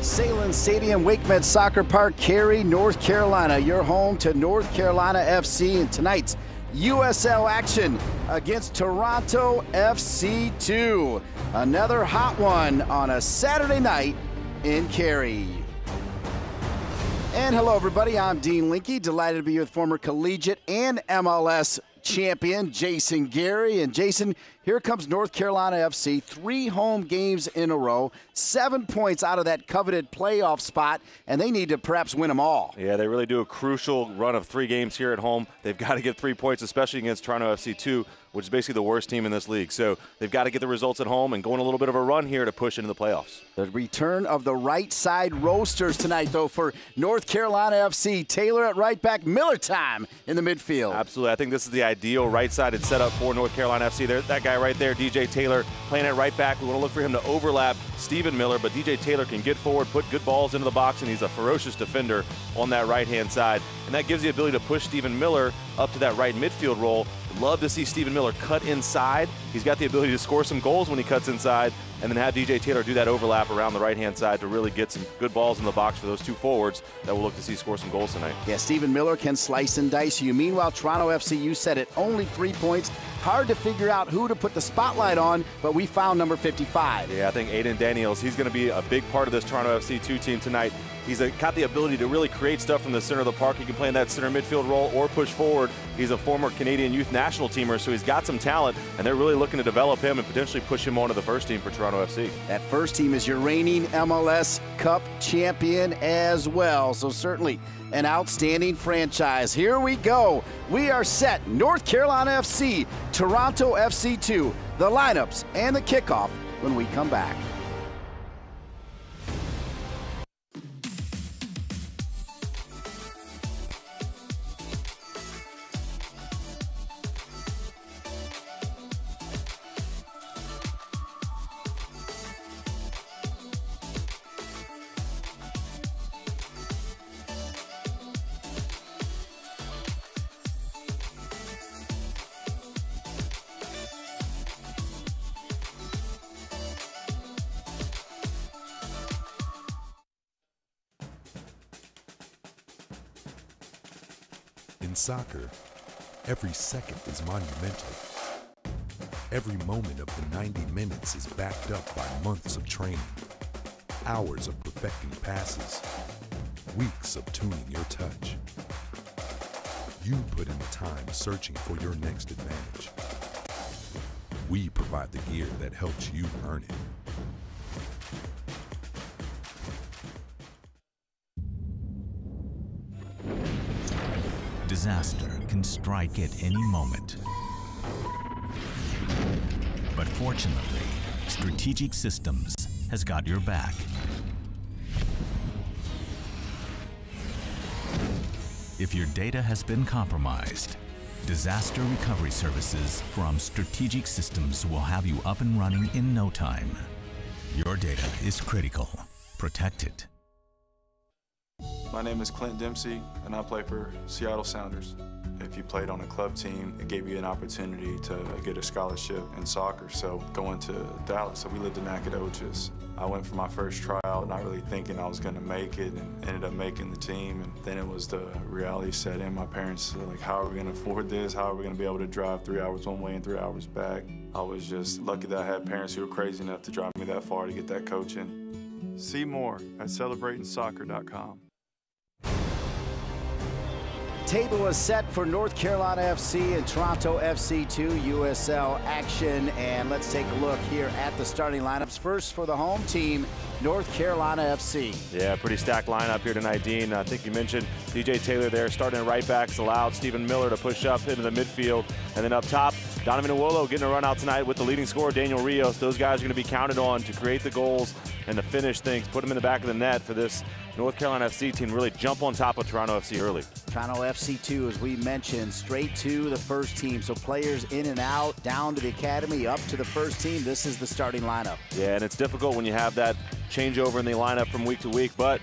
Salem Stadium, WakeMed Soccer Park, Cary, North Carolina. Your home to North Carolina FC in tonight's USL action against Toronto FC 2. Another hot one on a Saturday night in Cary. And hello everybody, I'm Dean Linke, delighted to be with former collegiate and MLS champion Jason Gary. And Jason, here comes North Carolina FC, 3 home games in a row, 7 points out of that coveted playoff spot, and they need to perhaps win them all. Yeah, they really do a crucial run of 3 games here at home. They've got to get 3 points, especially against Toronto FC 2, which is basically the worst team in this league. So they've got to get the results at home and go on a little bit of a run here to push into the playoffs. The return of the right side roasters tonight, though, for North Carolina FC. Taylor at right back, Miller time in the midfield. Absolutely. I think this is the ideal right-sided setup for North Carolina FC. That guy right there, DJ Taylor, playing at right back. We want to look for him to overlap Stephen Miller, but DJ Taylor can get forward, put good balls into the box, and he's a ferocious defender on that right-hand side. And that gives the ability to push Stephen Miller up to that right midfield role. Love to see Stephen Miller cut inside. He's got the ability to score some goals when he cuts inside, and then have DJ Taylor do that overlap around the right-hand side to really get some good balls in the box for those 2 forwards that we'll look to see score some goals tonight. Yeah, Stephen Miller can slice and dice you. Meanwhile, Toronto FC, you said it, only 3 points. Hard to figure out who to put the spotlight on, but we found number 55. Yeah, I think Aiden Daniels, he's going to be a big part of this Toronto FC 2 team tonight. He's got the ability to really create stuff from the center of the park. He can play in that center midfield role or push forward. He's a former Canadian youth national teamer, so he's got some talent, and they're really looking to develop him and potentially push him onto the first team for Toronto FC. That first team is your reigning MLS Cup champion as well, so certainly an outstanding franchise. Here we go. We are set. North Carolina FC, Toronto FC 2, the lineups and the kickoff when we come back. In soccer, every second is monumental. Every moment of the 90 minutes is backed up by months of training, hours of perfecting passes, weeks of tuning your touch. You put in the time searching for your next advantage. We provide the gear that helps you earn it. Disaster can strike at any moment. But fortunately, Strategic Systems has got your back. If your data has been compromised, disaster recovery services from Strategic Systems will have you up and running in no time. Your data is critical. Protect it. My name is Clint Dempsey, and I play for Seattle Sounders. If you played on a club team, it gave you an opportunity to get a scholarship in soccer. So going to Dallas, so we lived in Nacogdoches. I went for my first tryout, not really thinking I was going to make it, and ended up making the team. And then it was the reality set in. My parents were like, how are we going to afford this? How are we going to be able to drive 3 hours one way and 3 hours back? I was just lucky that I had parents who were crazy enough to drive me that far to get that coaching. See more at celebratingsoccer.com. Table is set for North Carolina FC and Toronto FC 2 USL action, and let's take a look here at the starting lineups. First for the home team, North Carolina FC. Yeah, pretty stacked lineup here tonight, Dean. I think you mentioned DJ Taylor there starting at right backs, allowed Stephen Miller to push up into the midfield, and then up top, Donovan Iwolo getting a run out tonight with the leading scorer, Daniel Rios. Those guys are going to be counted on to create the goals and to finish things, put them in the back of the net for this North Carolina FC team really jump on top of Toronto FC early. Toronto FC 2, as we mentioned, straight to the first team. So players in and out, down to the academy, up to the first team. This is the starting lineup. Yeah, and it's difficult when you have that changeover in the lineup from week to week, but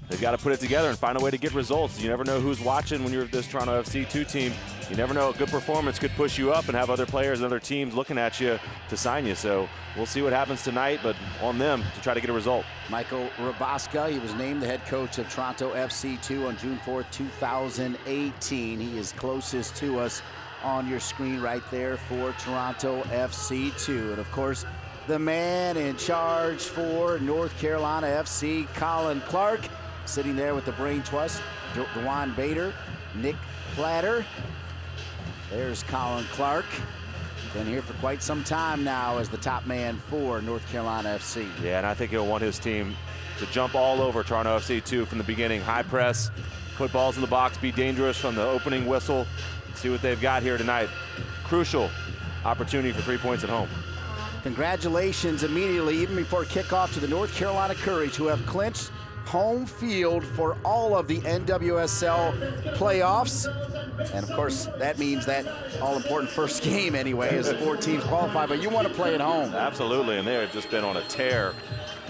they've got to put it together and find a way to get results. You never know who's watching when you're this Toronto FC 2 team. you never know. A good performance could push you up and have other players and other teams looking at you to sign you. So we'll see what happens tonight, but on them to try to get a result. Michael Rabaska, he was named the head coach of Toronto FC2 on June 4th, 2018. He is closest to us on your screen right there for Toronto FC2. And of course, the man in charge for North Carolina FC, Colin Clark, sitting there with the brain trust, Dewan Bader, Nick Platter. There's Colin Clark. Been here for quite some time now as the top man for North Carolina FC. Yeah, and I think he'll want his team to jump all over Toronto FC too from the beginning. High press, put balls in the box, be dangerous from the opening whistle. See what they've got here tonight. Crucial opportunity for 3 points at home. Congratulations immediately, even before kickoff, to the North Carolina Courage, who have clinched home field for all of the NWSL playoffs. And of course, that means that all-important first game anyway, as 4 teams qualify, but you want to play at home. Absolutely, and they have just been on a tear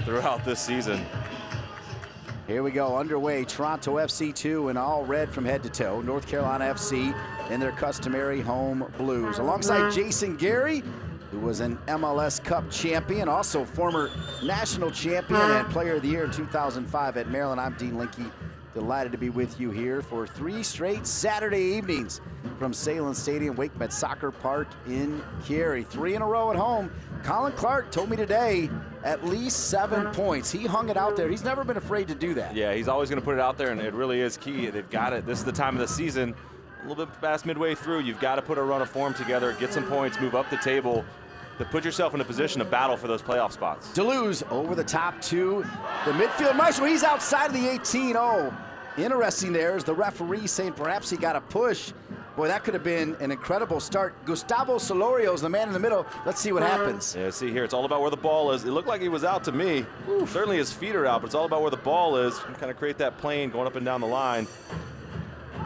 throughout this season. Here we go, underway. Toronto FC2 in all red from head to toe. North Carolina FC in their customary home blues. Alongside Jason Gary, who was an MLS Cup champion, also former national champion and player of the year in 2005 at Maryland. I'm Dean Linke. Delighted to be with you here for 3 straight Saturday evenings from Salem Stadium, WakeMed Soccer Park in Cary. 3 in a row at home. Colin Clark told me today at least 7 points. He hung it out there. He's never been afraid to do that. Yeah, he's always going to put it out there, and it really is key. They've got it. This is the time of the season. A little bit past midway through, you've got to put a run of form together, get some points, move up the table, to put yourself in a position to battle for those playoff spots. Deleuze over the top to the midfield maestro. He's outside of the 18. Oh, interesting there is the referee saying perhaps he got a push. Boy, that could have been an incredible start. Gustavo Solorio is the man in the middle. Let's see what happens. Yeah, see here, it's all about where the ball is. It looked like he was out to me. Oof. Certainly his feet are out, but it's all about where the ball is. Kind of create that plane going up and down the line.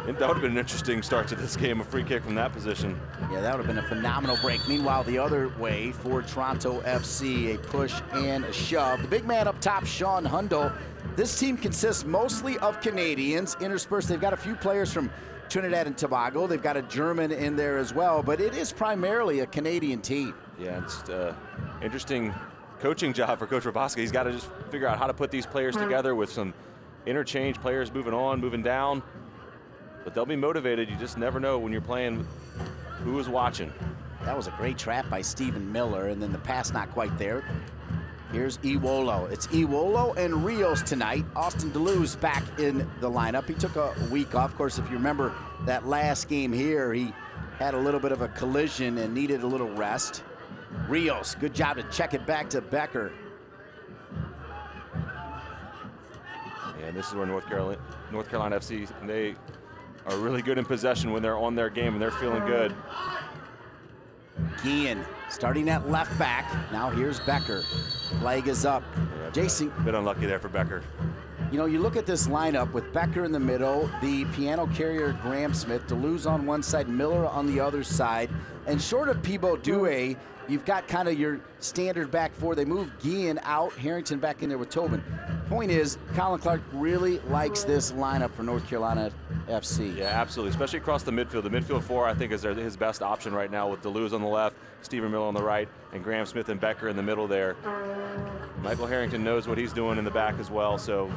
That would have been an interesting start to this game, a free kick from that position. Yeah, that would have been a phenomenal break. Meanwhile, the other way for Toronto FC, a push and a shove. The big man up top, Sean Hundle. This team consists mostly of Canadians interspersed. They've got a few players from Trinidad and Tobago. They've got a German in there as well, but it is primarily a Canadian team. Yeah, it's interesting coaching job for Coach Rabaska. He's got to just figure out how to put these players together with some interchange, players moving on, moving down. But they'll be motivated. You just never know when you're playing who is watching. That was a great trap by Stephen Miller, and then the pass not quite there. Here's Iwolo. It's Iwolo and Rios tonight. Austin Deleuze back in the lineup. He took a week off. Of course, if you remember that last game here, he had a little bit of a collision and needed a little rest. Rios, good job to check it back to Becker. And this is where North Carolina FC, they are really good in possession when they're on their game and they're feeling good. Guillen starting at left back. Now here's Becker. Flag is up. Yeah, Jason. A bit unlucky there for Becker. You know, you look at this lineup with Becker in the middle, the piano carrier Graham Smith, Deleuze on one side, Miller on the other side, and short of Pibo Due, you've got kind of your standard back four. They move Guillen out, Harrington back in there with Tobin. Point is, Colin Clark really likes this lineup for North Carolina FC. Yeah, absolutely, especially across the midfield. The midfield four, I think, is his best option right now with Deleuze on the left, Stephen Miller on the right, and Graham Smith and Becker in the middle there. Michael Harrington knows what he's doing in the back as well, so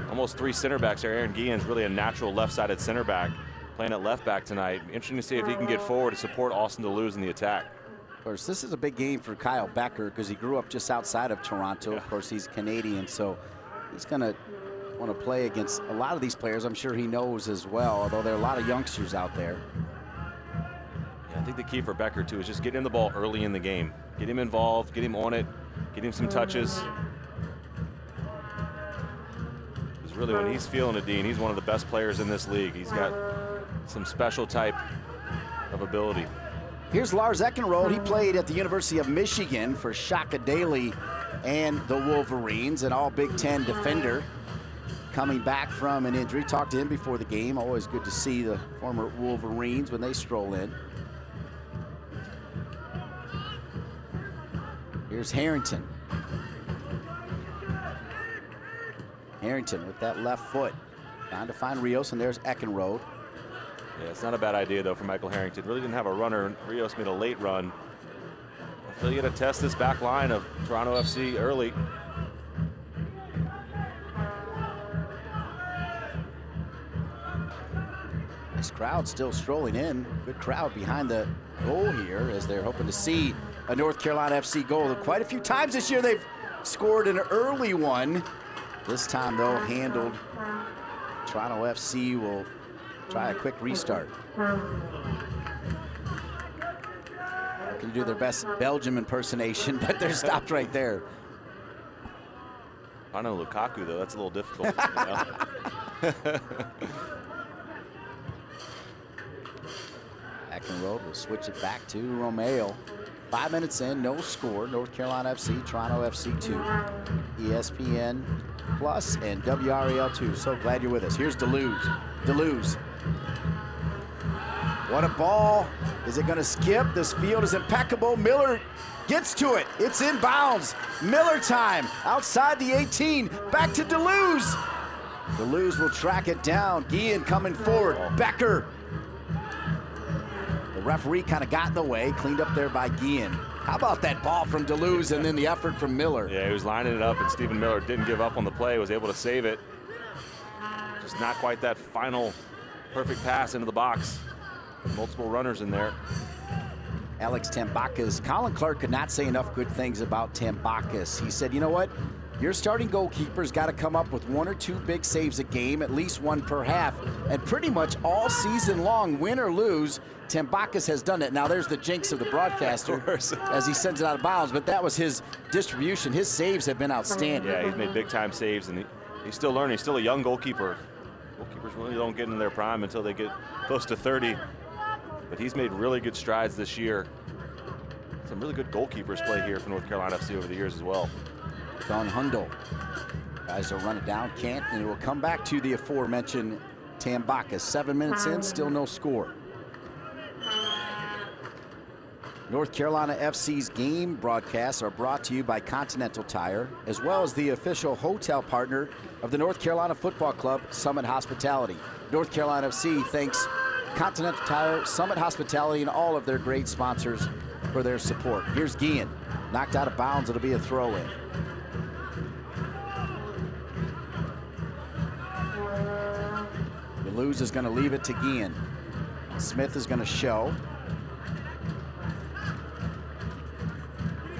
almost 3 center backs there. Aaron Guillen's really a natural left-sided center back, playing at left back tonight. Interesting to see if he can get forward to support Austin Deleuze in the attack. Of course, this is a big game for Kyle Becker because he grew up just outside of Toronto. Yeah. Of course, he's Canadian, so he's going to want to play against a lot of these players. I'm sure he knows as well, although there are a lot of youngsters out there. Yeah, I think the key for Becker, too, is just get him the ball early in the game. Get him involved, get him on it, get him some touches. Because really, when he's feeling it, Dean, he's one of the best players in this league. He's got some special type of ability. Here's Lars Eckenrode. He played at the University of Michigan for Shaka Daly and the Wolverines, an all Big Ten defender coming back from an injury. Talked to him before the game. Always good to see the former Wolverines when they stroll in. Here's Harrington. Harrington with that left foot. Trying to find Rios, and there's Eckenrode. Yeah, it's not a bad idea, though, for Michael Harrington. Really didn't have a runner. Rios made a late run. I feel you got to test this back line of Toronto FC early. This crowd still strolling in. Good crowd behind the goal here as they're hoping to see a North Carolina FC goal. Quite a few times this year they've scored an early one. This time, though, handled. Toronto FC will try a quick restart. Can do their best Belgium impersonation, but they're stopped right there. I know Lukaku, though. That's a little difficult. You know? Road will switch it back to Romeo. 5 minutes in, no score. North Carolina FC, Toronto FC 2. ESPN Plus and WRAL 2. So glad you're with us. Here's Deleuze. Deleuze. What a ball. Is it going to skip? This field is impeccable. Miller gets to it. It's in bounds. Miller time. Outside the 18. Back to Deleuze. Deleuze will track it down. Guillen coming forward. Becker. The referee kind of got in the way. Cleaned up there by Guillen. How about that ball from Deleuze and then the effort from Miller? Yeah, he was lining it up, and Stephen Miller didn't give up on the play. Was able to save it. Just not quite that final perfect pass into the box. Multiple runners in there. Alex Tambakis. Colin Clark could not say enough good things about Tambakis. He said, you know what? Your starting goalkeeper's got to come up with 1 or 2 big saves a game, at least 1 per half. And pretty much all season long, win or lose, Tambakis has done it. Now there's the jinx of the broadcaster as he sends it out of bounds, but that was his distribution. His saves have been outstanding. Yeah, he's made big time saves, and he's still learning. He's still a young goalkeeper. Goalkeepers really don't get in their prime until they get close to 30. But he's made really good strides this year. Some really good goalkeepers play here for North Carolina FC over the years as well. Don Hundle tries to run it down, can't, and it will come back to the aforementioned Tambakis. 7 minutes in, still no score. North Carolina FC's game broadcasts are brought to you by Continental Tire, as well as the official hotel partner of the North Carolina Football Club, Summit Hospitality. North Carolina FC thanks Continental Tire, Summit Hospitality, and all of their great sponsors for their support. Here's Guillen, knocked out of bounds. It'll be a throw-in. Deleuze is going to leave it to Guillen. Smith is going to show.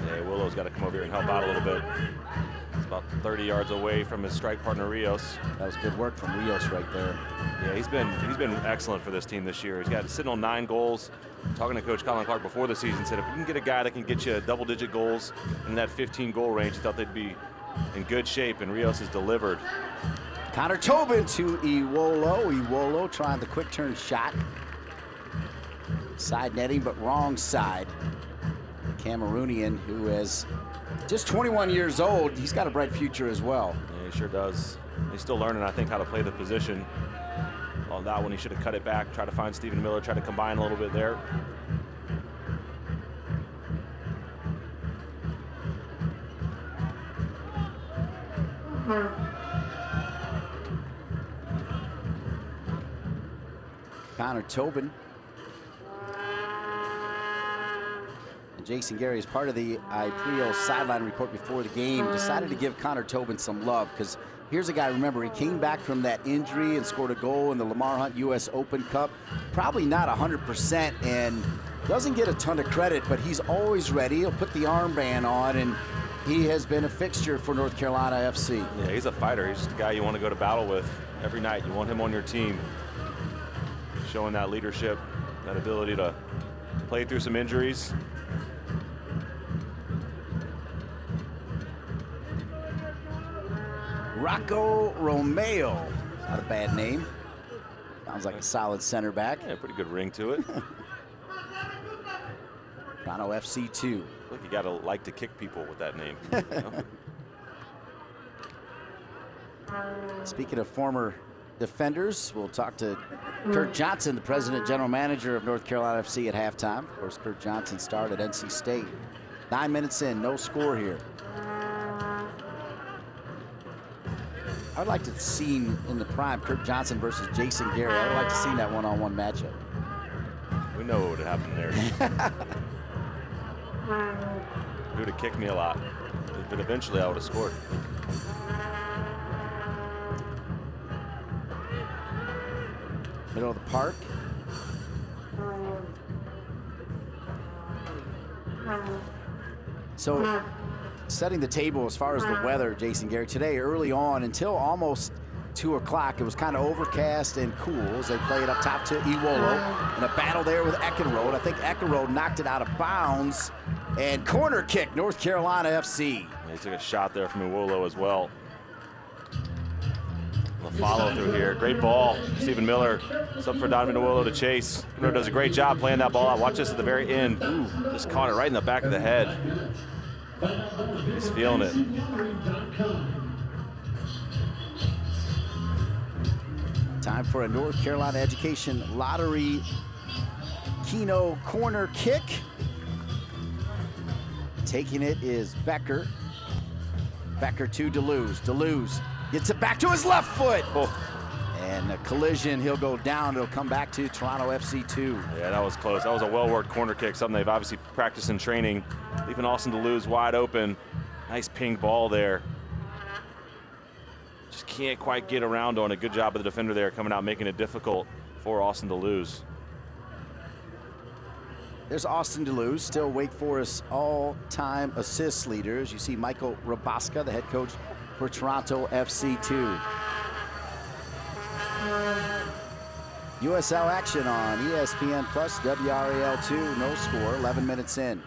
Yeah, Willow's got to come over here and help out a little bit. It's about 30 yards away from his strike partner Rios. That was good work from Rios right there. Yeah, he's been excellent for this team this year. He's got sitting on 9 goals. Talking to Coach Colin Clark before the season, said if we can get a guy that can get you double-digit goals in that 15-goal range, he thought they'd be in good shape, and Rios has delivered. Connor Tobin to Iwolo. Iwolo trying the quick turn shot. Side netting, but wrong side. The Cameroonian, who is just 21 years old, he's got a bright future as well. Yeah, he sure does. He's still learning, I think, how to play the position. On that one, he should have cut it back, try to find Stephen Miller, try to combine a little bit there. Connor Tobin. And Jason Gary, as part of the IPRIO sideline report before the game, decided to give Connor Tobin some love, because here's a guy, remember, he came back from that injury and scored a goal in the Lamar Hunt U.S. Open Cup. Probably not 100% and doesn't get a ton of credit, but he's always ready. He'll put the armband on, and he has been a fixture for North Carolina FC. Yeah, he's a fighter. He's just a guy you want to go to battle with every night. You want him on your team. Showing that leadership, that ability to play through some injuries. Rocco Romeo. Not a bad name. Sounds like a solid center back. Yeah, pretty good ring to it. Toronto FC 2. Look, you got to like to kick people with that name. You know? Speaking of former defenders, we'll talk to Kurt Johnson, the president general manager of North Carolina FC at halftime. Of course, Kurt Johnson starred at NC State. 9 minutes in, no score here. I would like to see in the prime Kurt Johnson versus Jason Gary. I would like to see that one-on-one matchup. We know what would have happened there. He would have kicked me a lot, but eventually I would have scored. Middle of the park. So, setting the table as far as the weather, Jason Gary, today early on until almost 2 o'clock, it was kind of overcast and cool as they played up top to Iwolo in a battle there with Eckenrode. I think Eckenrode knocked it out of bounds, and corner kick, North Carolina FC. He took a shot there from Iwolo as well. The follow through here, great ball. Stephen Miller, it's up for Donovan Iwolo to chase. Miller does a great job playing that ball out. Watch this at the very end. Ooh, just caught it right in the back of the head. He's feeling it. Time for a North Carolina Education Lottery Keno corner kick. Taking it is Becker. Becker to Deleuze. Deleuze gets it back to his left foot. Oh. And a collision, he'll go down. It'll come back to Toronto FC 2. Yeah, that was close. That was a well-worked corner kick, something they've obviously practiced in training. Leaving Austin Deleuze wide open. Nice ping ball there. Just can't quite get around on it. Good job of the defender there coming out, making it difficult for Austin Deleuze. There's Austin Deleuze, still Wake Forest all-time assist leader. As you see Michael Rabaska, the head coach for Toronto FC 2. USL action on ESPN Plus, WRAL2, no score, 11 minutes in.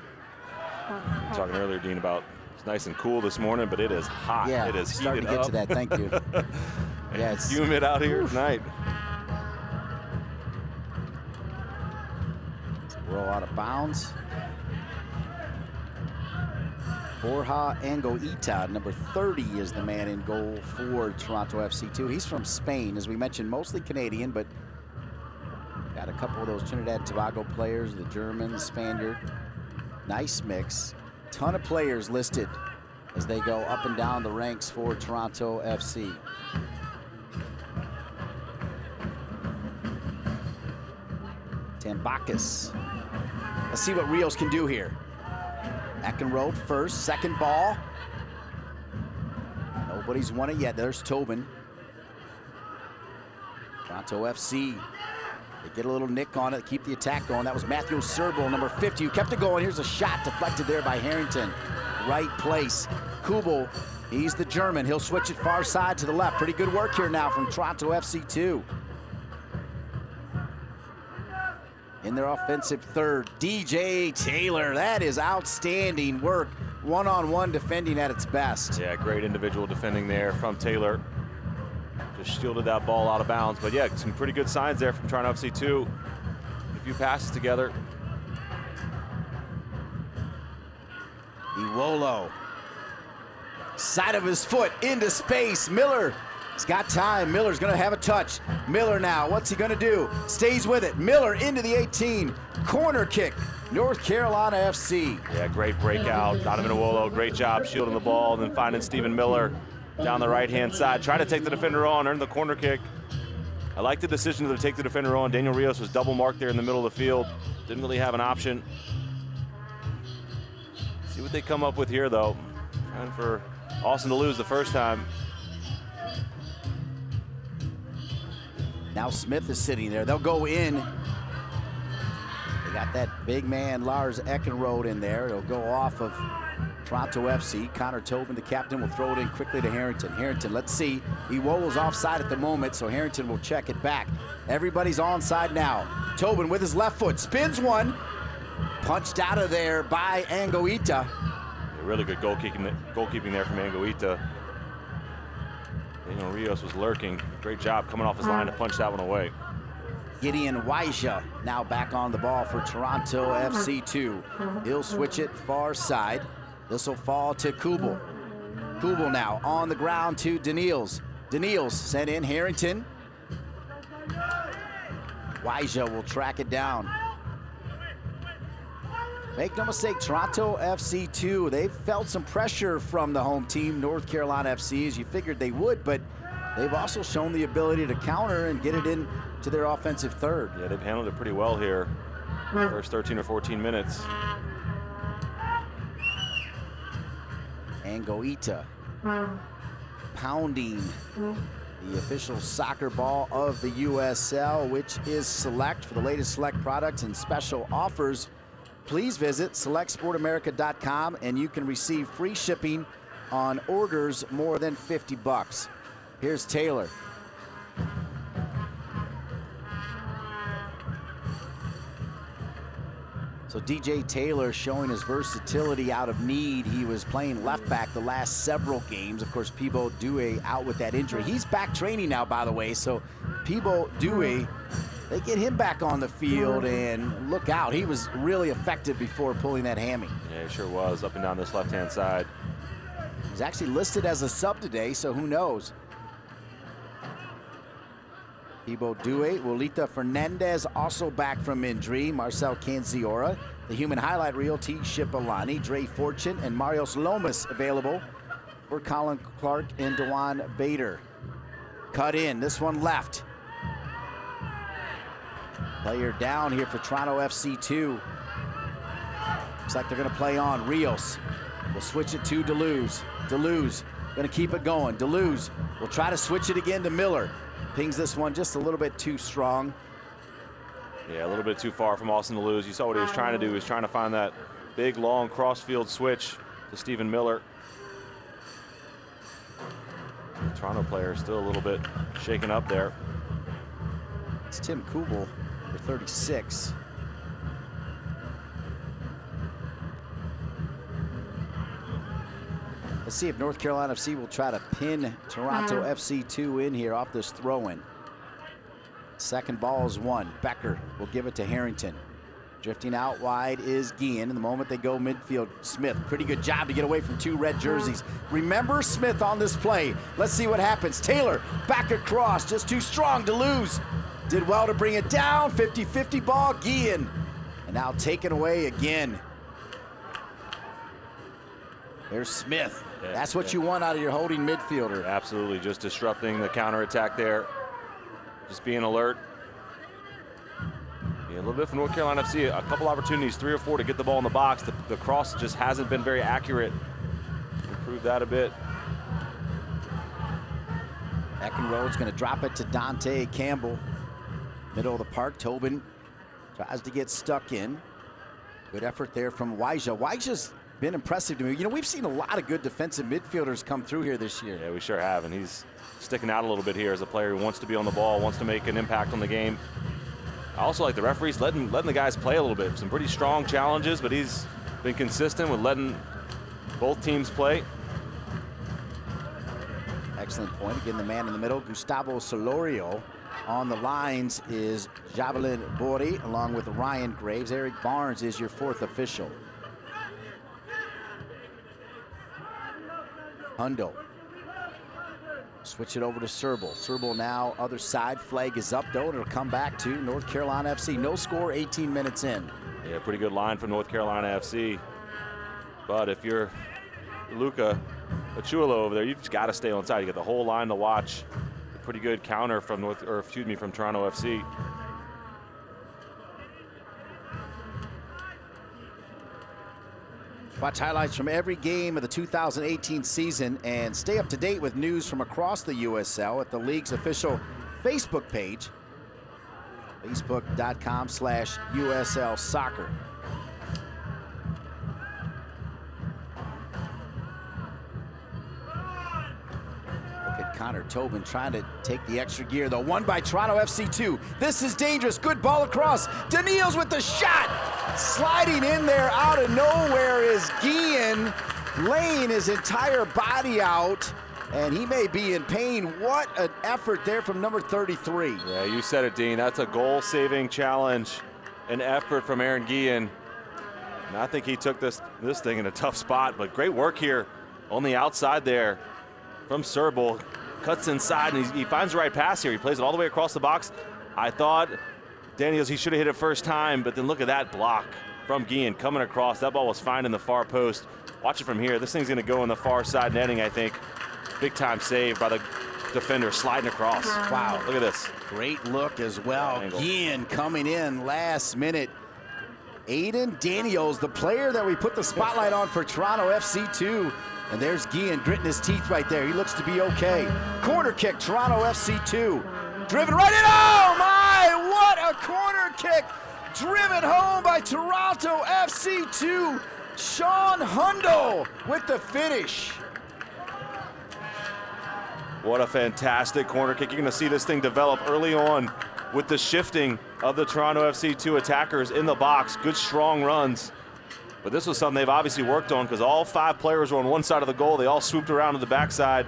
We were talking earlier, Dean, about it's nice and cool this morning, but it is hot. Yeah, it is starting to heated get up. to that, thank you. Yeah, it's humid out here tonight. Roll out of bounds. Borja Angoita, number 30, is the man in goal for Toronto FC 2. He's from Spain, as we mentioned, mostly Canadian, but got a couple of those Trinidad and Tobago players, the German, the Spaniard. Nice mix. Ton of players listed as they go up and down the ranks for Toronto FC. Tambakis. Let's see what Rios can do here. Eckenrode first, second ball. Nobody's won it yet. There's Tobin. Toronto FC. They get a little nick on it, keep the attack going. That was Matthew Serble, number 50, who kept it going. Here's a shot deflected there by Harrington. Right place. Kubel, he's the German. He'll switch it far side to the left. Pretty good work here now from Toronto FC 2. In their offensive third, DJ Taylor. That is outstanding work. One-on-one defending at its best. Yeah, great individual defending there from Taylor. Just shielded that ball out of bounds. But yeah, some pretty good signs there from Toronto FC 2. A few passes together. Iwolo. Side of his foot into space. Miller. He's got time. Miller's going to have a touch. Miller now. What's he going to do? Stays with it. Miller into the 18. Corner kick. North Carolina FC. Yeah, great breakout. Donovan Iwolo, great job shielding the ball and then finding Stephen Miller down the right-hand side. Trying to take the defender on, earn the corner kick. I like the decision to take the defender on. Daniel Rios was double marked there in the middle of the field. Didn't really have an option. See what they come up with here, though. Trying for Austin to lose the first time. Now Smith is sitting there. They'll go in. They got that big man, Lars Eckenrode, in there. It'll go off of Toronto FC. Connor Tobin, the captain, will throw it in quickly to Harrington. Harrington, let's see. Iwolo's offside at the moment, so Harrington will check it back. Everybody's onside now. Tobin with his left foot, spins one. Punched out of there by Angoita. Yeah, really good goalkeeping there from Angoita. Daniel Rios was lurking. Great job coming off his line to punch that one away. Gideon Waija now back on the ball for Toronto FC 2. He'll switch it far side. This will fall to Kubel. Kubel now on the ground to Daniels. Daniels sent in Harrington. Waija will track it down. Make no mistake, Toronto FC 2, they've felt some pressure from the home team, North Carolina FC, as you figured they would, but they've also shown the ability to counter and get it into their offensive third. Yeah, they've handled it pretty well here. First 13 or 14 minutes. Angoita pounding the official soccer ball of the USL, which is Select. For the latest Select products and special offers, please visit selectsportamerica.com and you can receive free shipping on orders more than $50. Here's Taylor. So DJ Taylor showing his versatility out of need. He was playing left back the last several games. Of course, Pibo Due out with that injury. He's back training now, by the way. So Pibo Due, they get him back on the field, and look out. He was really effective before pulling that hammy. Yeah, he sure was, up and down this left-hand side. He's actually listed as a sub today, so who knows? Pibo Due, Wolita Fernandez also back from injury. Marcel Canziora, the human highlight reel, T. Shipalani, Dre Fortune, and Marios Lomas available for Colin Clark and Dewan Bader. Cut in, this one left. Player down here for Toronto FC 2. Looks like they're gonna play on. Rios will switch it to Deleuze. Deleuze gonna keep it going. Deleuze will try to switch it again to Miller. Pings this one just a little bit too strong. Yeah, a little bit too far from Austin Deleuze. You saw what he was trying to do. He was trying to find that big, long cross-field switch to Stephen Miller. The Toronto player still a little bit shaken up there. It's Tim Kubel for 36. Let's see if North Carolina FC will try to pin Toronto FC 2 in here off this throw-in. Second ball is one. Becker will give it to Harrington. Drifting out wide is Guillen. In the moment they go midfield, Smith. Pretty good job to get away from two red jerseys. Remember Smith on this play. Let's see what happens. Taylor back across, just too strong to lose. Did well to bring it down. 50-50 ball, Guillen. And now taken away again. There's Smith. Yeah, that's what you want out of your holding midfielder. Absolutely, just disrupting the counterattack there. Just being alert. Yeah, a little bit for North Carolina FC. A couple opportunities, 3 or 4 to get the ball in the box. The cross just hasn't been very accurate. Improve that a bit. Eckenrode's going to drop it to Dante Campbell. Middle of the park, Tobin tries to get stuck in. Good effort there from Waija. Waija's been impressive to me. You know, we've seen a lot of good defensive midfielders come through here this year. Yeah, we sure have, and he's sticking out a little bit here as a player who wants to be on the ball, wants to make an impact on the game. I also like the referees letting the guys play a little bit. Some pretty strong challenges, but he's been consistent with letting both teams play. Excellent point. Again, the man in the middle, Gustavo Solorio. On the lines is Javelin Bori along with Ryan Graves. Eric Barnes is your fourth official. Hundo. Switch it over to Serbal. Serbal now other side. Flag is up though. It'll come back to North Carolina FC. No score, 18 minutes in. Yeah, pretty good line from North Carolina FC. But if you're Luca Achuelo over there, you've just got to stay on side. You got the whole line to watch. A pretty good counter from from Toronto FC. Watch highlights from every game of the 2018 season and stay up to date with news from across the USL at the league's official Facebook page, facebook.com/USL Soccer. Look at Connor Tobin trying to take the extra gear, though. Won by Toronto FC 2. This is dangerous. Good ball across. Daniels with the shot. Sliding in there out of nowhere is Guillen, laying his entire body out, and he may be in pain. What an effort there from number 33. Yeah, you said it, Dean. That's a goal-saving challenge, an effort from Aaron Guillen. And I think he took this thing in a tough spot, but great work here on the outside there from Serbal. Cuts inside, and he finds the right pass here. He plays it all the way across the box. I thought Daniels, he should have hit it first time, but then look at that block from Guillen coming across. That ball was fine in the far post. Watch it from here. This thing's going to go in the far side netting, I think. Big time save by the defender sliding across. Wow. Look at this. Great look as well. Angle. Guillen coming in last minute. Aiden Daniels, the player that we put the spotlight on for Toronto FC2. And there's Guillen gritting his teeth right there. He looks to be okay. Corner kick, Toronto FC2. Driven right in. Oh my, what a corner kick. Driven home by Toronto FC2. Sean Hundle with the finish. What a fantastic corner kick. You're going to see this thing develop early on with the shifting of the Toronto FC2 attackers in the box. Good, strong runs. But this was something they've obviously worked on because all 5 players were on one side of the goal. They all swooped around to the backside.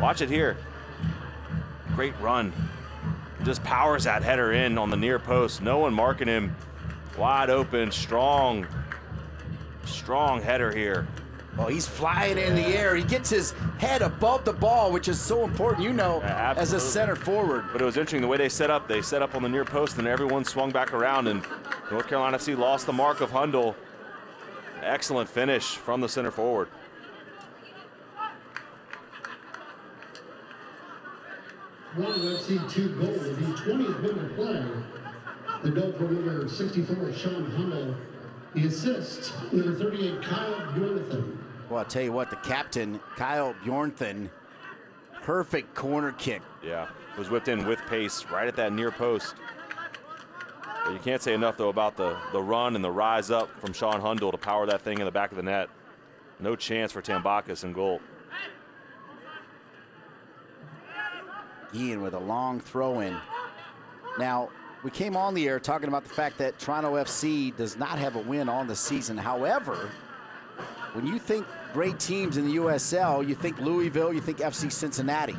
Watch it here. Great run. Just powers that header in on the near post. No one marking him. Wide open, strong header here. Oh, he's flying in the air. He gets his head above the ball, which is so important, you know, as a center forward. But it was interesting the way they set up. They set up on the near post, and everyone swung back around, and North Carolina FC lost the mark of Hundle. Excellent finish from the center forward. Toronto FC 2 goal, the 20th minute play. The goal for number 64, Sean Hundle. The assist, number 38, Kyle Bjornathan. Well, I'll tell you what, the captain, Kyle Bjornathan, perfect corner kick. Yeah, was whipped in with pace right at that near post. But you can't say enough, though, about the run and the rise up from Sean Hundle to power that thing in the back of the net. No chance for Tambakis in goal. Guillen with a long throw in. Now, we came on the air talking about the fact that Toronto FC does not have a win on the season. However, when you think great teams in the USL, you think Louisville, you think FC Cincinnati.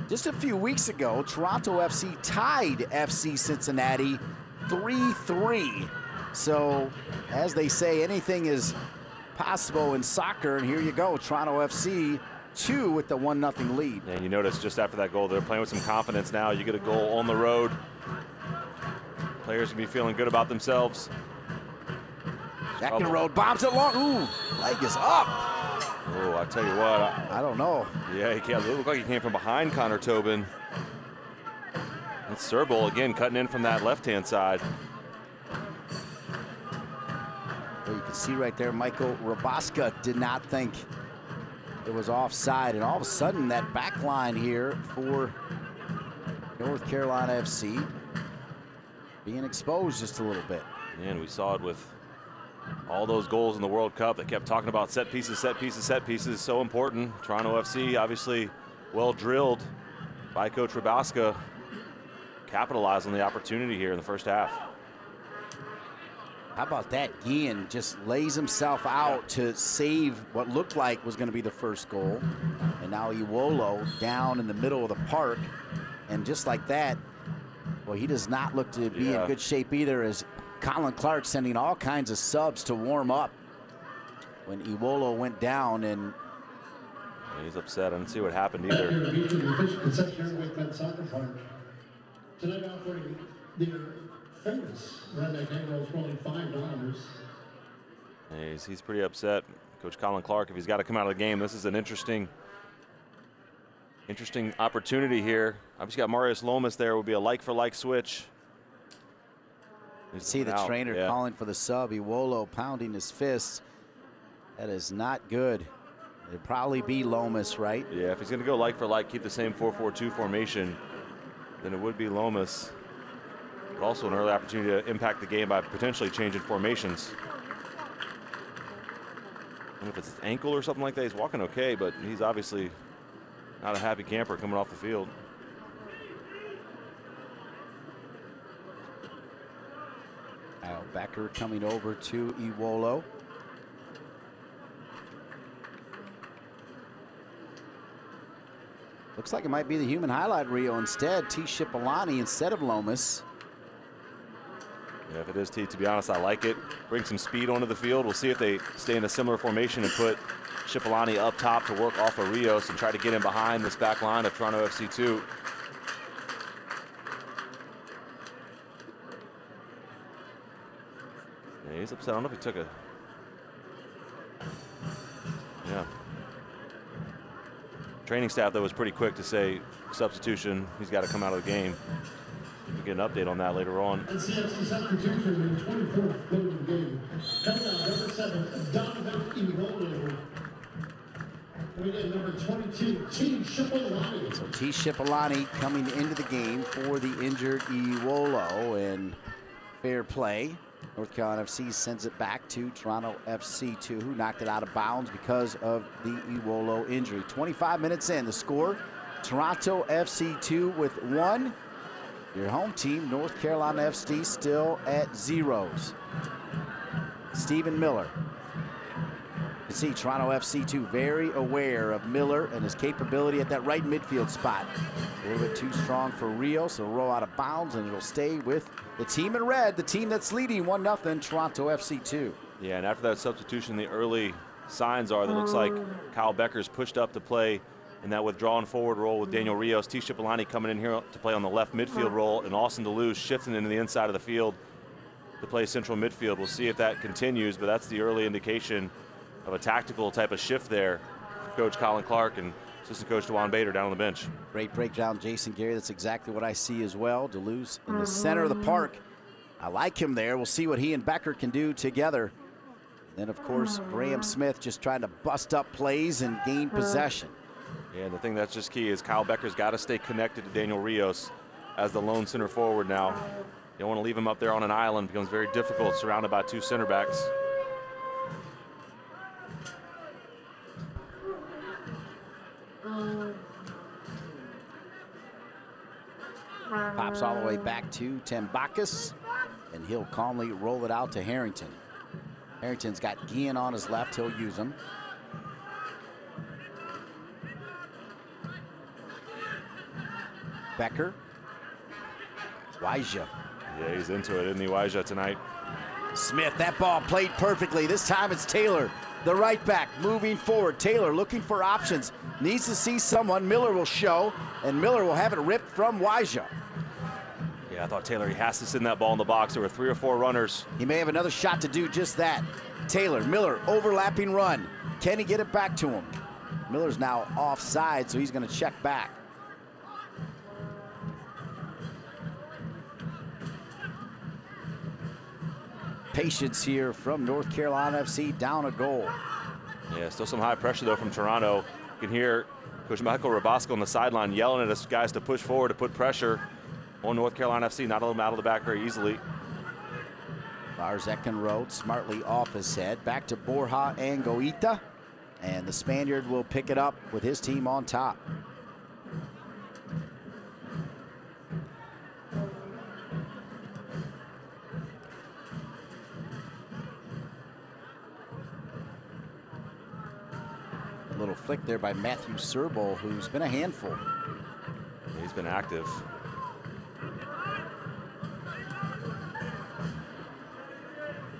Just a few weeks ago, Toronto FC tied FC Cincinnati 3-3. So, as they say, anything is possible in soccer, and here you go, Toronto FC 2 with the 1-0 lead. And you notice just after that goal, they're playing with some confidence now. You get a goal on the road. Players can be feeling good about themselves. Jack Road bombs it long. Ooh, leg is up. Oh, I tell you what. I don't know. Yeah, it looked like he came from behind Connor Tobin. That's Serbol again cutting in from that left-hand side. Well, you can see right there, Michael Rabaska did not think it was offside. And all of a sudden, that back line here for North Carolina FC being exposed just a little bit. And we saw it with all those goals in the World Cup. They kept talking about set pieces, set pieces, set pieces. So important. Toronto FC obviously well drilled by Coach Rabaska. Capitalized on the opportunity here in the first half. How about that? Guillen just lays himself out to save what looked like was going to be the first goal. And now Iwolo down in the middle of the park. And just like that, well, he does not look to be in good shape either, as Colin Clark sending all kinds of subs to warm up when Iwolo went down. And he's upset. I didn't see what happened either. Tonight offering their famous redneck egg rolls for only $5. He's pretty upset. Coach Colin Clark, if he's got to come out of the game, this is an interesting opportunity here. Obviously got Marius Lomas there. Will be a like-for-like switch. See the trainer calling for the sub. Iwolo pounding his fists. That is not good. It'd probably be Lomas, right? Yeah, if he's going to go like-for-like, keep the same 4-4-2 formation, then it would be Lomas. But also an early opportunity to impact the game by potentially changing formations. I don't know if it's his ankle or something like that. He's walking okay, but he's obviously not a happy camper coming off the field. Al Becker coming over to Iwolo. Looks like it might be the human highlight reel instead. T. Shipolani instead of Lomas. Yeah, if it is T, to be honest, I like it. Bring some speed onto the field. We'll see if they stay in a similar formation and put Shipolani up top to work off of Rios and try to get him behind this back line of Toronto FC2. Yeah, he's upset. I don't know if he took a... Yeah. Training staff, though, was pretty quick to say substitution. He's got to come out of the game. We'll get an update on that later on. NCFC substitution in the 24th minute of the game. Coming out, number 7, Donovan Ivolo. Coming in, number 22, T. Shipolani. So T. Shipolani coming into the game for the injured Ivolo, and fair play. North Carolina FC sends it back to Toronto FC 2, who knocked it out of bounds because of the Ivolo injury. 25 minutes in, the score, Toronto FC 2 with 1. Your home team, North Carolina FC, still at zeros. Stephen Miller. You can see Toronto FC 2 very aware of Miller and his capability at that right midfield spot. A little bit too strong for Rios. It'll roll out of bounds and it'll stay with the team in red, the team that's leading 1-0, Toronto FC 2. Yeah, and after that substitution, the early signs are that looks like Kyle Becker's pushed up to play in that withdrawn forward role with Daniel Rios. T. Shipolani coming in here to play on the left midfield role, and Austin DeLuz shifting into the inside of the field to play central midfield. We'll see if that continues, but that's the early indication of a tactical type of shift there. Coach Colin Clark and assistant coach DeJuan Bader down on the bench. Great breakdown, Jason Gary. That's exactly what I see as well. DeLuz in the center of the park. I like him there. We'll see what he and Becker can do together. Then, of course, Graham Smith just trying to bust up plays and gain possession. Yeah, the thing that's just key is Kyle Becker's got to stay connected to Daniel Rios as the lone center forward now. You don't want to leave him up there on an island. It becomes very difficult surrounded by 2 center backs. Pops all the way back to Tambakis, and he'll calmly roll it out to Harrington. Harrington's got Guillen on his left. He'll use him. Becker. Waija. Yeah, he's into it, isn't he, Waija, tonight? Smith, that ball played perfectly. This time it's Taylor, the right back, moving forward. Taylor looking for options. Needs to see someone. Miller will show, and Miller will have it ripped from Waija. Yeah, I thought Taylor, he has to send that ball in the box. There were 3 or 4 runners. He may have another shot to do just that. Taylor, Miller, overlapping run. Can he get it back to him? Miller's now offside, so he's going to check back. Patience here from North Carolina FC, down a goal. Yeah, still some high pressure, though, from Toronto. You can hear Coach Michael Rabasco on the sideline yelling at us guys to push forward, to put pressure on North Carolina FC, not let them out of the back very easily. Lars Eckenrode smartly off his head. Back to Borja Angoita, and the Spaniard will pick it up with his team on top. A little flick there by Matthew Serbol, who's been a handful. Yeah, he's been active.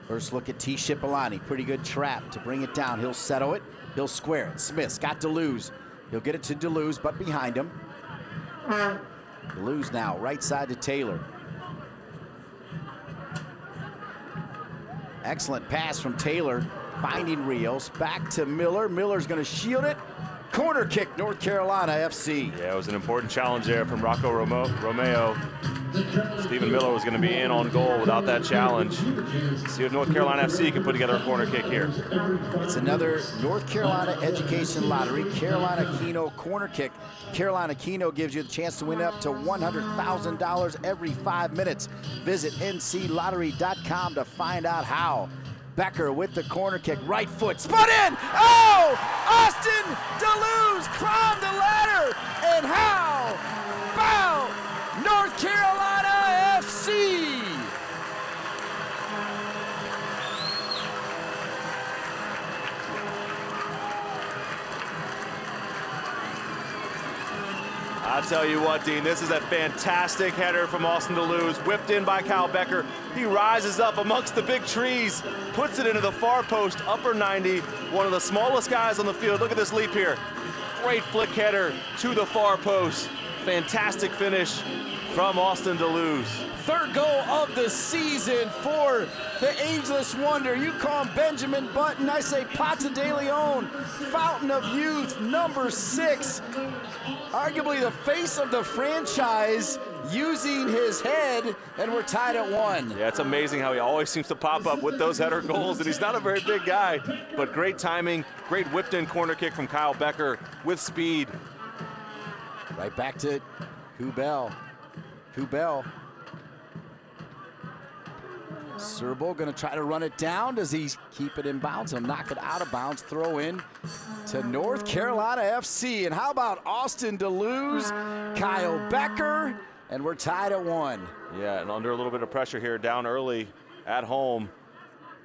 First look at T. Shipolani. Pretty good trap to bring it down. He'll settle it. He'll square it. Smith's got DeLuz. He'll get it to DeLuz, but behind him. DeLuz now, right side to Taylor. Excellent pass from Taylor, finding Rios. Back to Miller. Miller's going to shield it. Corner kick, North Carolina FC. Yeah, it was an important challenge there from Rocco Romeo. Stephen Miller was going to be in on goal without that challenge. See if North Carolina FC can put together a corner kick here. It's another North Carolina Education Lottery, Carolina Keno corner kick. Carolina Keno gives you the chance to win up to $100,000 every 5 minutes. Visit nclottery.com to find out how. Becker with the corner kick, right foot, spun in! Oh! Austin DeLuz climbed the ladder, and how about North Carolina FC? I tell you what, Dean, this is a fantastic header from Austin DeLuz, whipped in by Kyle Becker. He rises up amongst the big trees, puts it into the far post, upper 90, one of the smallest guys on the field. Look at this leap here. Great flick header to the far post. fantastic finish from Austin DeLuz. Third goal of the season for the ageless wonder. You call him Benjamin Button, I say Pata de Leon, fountain of youth, number 6. Arguably the face of the franchise, using his head, and we're tied at 1. Yeah, it's amazing how he always seems to pop up with those header goals, and he's not a very big guy, but great timing, great whipped-in corner kick from Kyle Becker with speed. Right back to Kubel. Serbo gonna try to run it down. Does he keep it in bounds? He'll knock it out of bounds. Throw in to North Carolina FC. And how about Austin DeLuz, Kyle Becker, and we're tied at 1. Yeah, and under a little bit of pressure here, down early at home.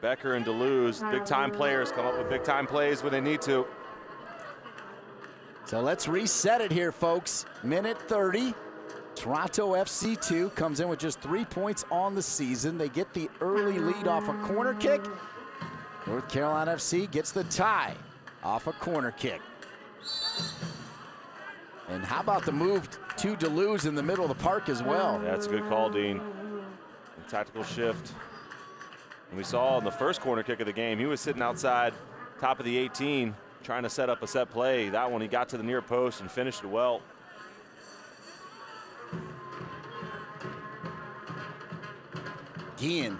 Becker and DeLuz, big-time players, come up with big-time plays when they need to. So let's reset it here, folks. Minute 30. Toronto FC 2 comes in with just 3 points on the season. They get the early lead off a corner kick. North Carolina FC gets the tie off a corner kick. And how about the move to DeLuz in the middle of the park as well? Yeah, that's a good call, Dean. A tactical shift. And we saw in the first corner kick of the game, he was sitting outside, top of the 18, trying to set up a set play. That one, he got to the near post and finished it well. Guillen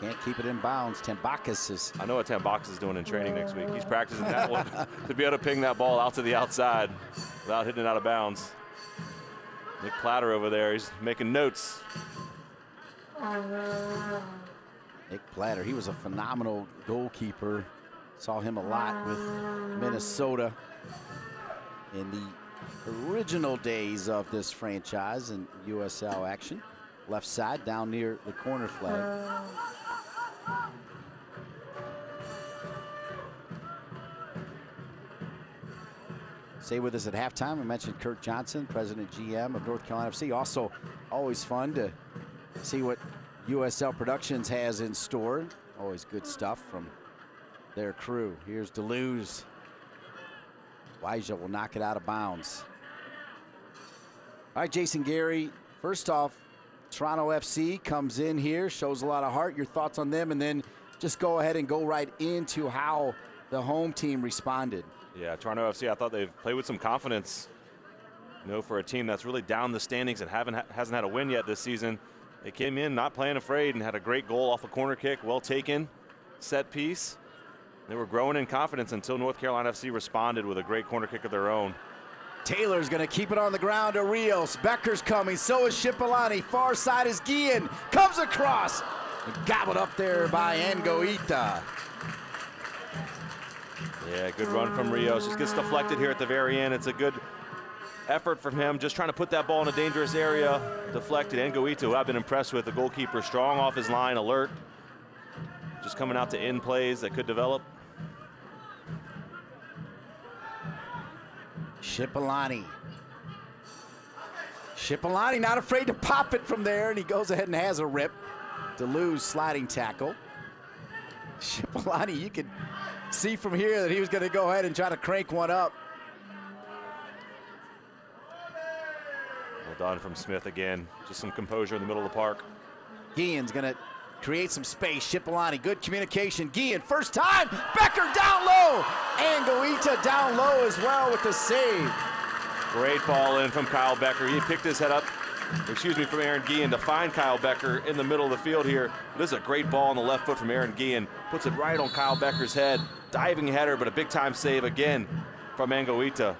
can't keep it in bounds. Tambakis is. I know what Tambakis is doing in training next week. He's practicing that one to be able to ping that ball out to the outside without hitting it out of bounds. Nick Platter over there, he's making notes. Nick Platter, he was a phenomenal goalkeeper. Saw him a lot with Minnesota in the original days of this franchise in USL action. Left side down near the corner flag. Stay with us at halftime. I mentioned Kirk Johnson, President GM of North Carolina FC. Also, always fun to see what USL Productions has in store. Always good stuff from their crew. Here's DeLuz. Weija will knock it out of bounds. All right, Jason Gary, first off, Toronto FC comes in here, shows a lot of heart. Your thoughts on them, and then just go ahead and go right into how the home team responded. Yeah, Toronto FC, I thought they've played with some confidence. You know, for a team that's really down the standings and hasn't had a win yet this season, they came in not playing afraid and had a great goal off a corner kick, well taken, set piece. They were growing in confidence until North Carolina FC responded with a great corner kick of their own. Taylor's going to keep it on the ground to Rios. Becker's coming, so is Shipolani. Far side is Guillen. Comes across. Gobbled up there by Angoita. Yeah, good run from Rios. Just gets deflected here at the very end. It's a good effort from him, just trying to put that ball in a dangerous area. Deflected. Angoita, who I've been impressed with, the goalkeeper, strong off his line, alert. Just coming out to end plays that could develop. Shipolani not afraid to pop it from there, and he goes ahead and has a rip. DeLuz sliding tackle. Shipolani, you could see from here that he was going to go ahead and try to crank one up. Well done from Smith again. Just some composure in the middle of the park. Guillen's going to create some space. Shipolani, good communication. Guillen, first time. Becker down low. Angoita down low as well with the save. Great ball in from Kyle Becker. He picked his head up, from Aaron Guillen to find Kyle Becker in the middle of the field here. This is a great ball on the left foot from Aaron Guillen. Puts it right on Kyle Becker's head. Diving header, but a big time save again from Angoita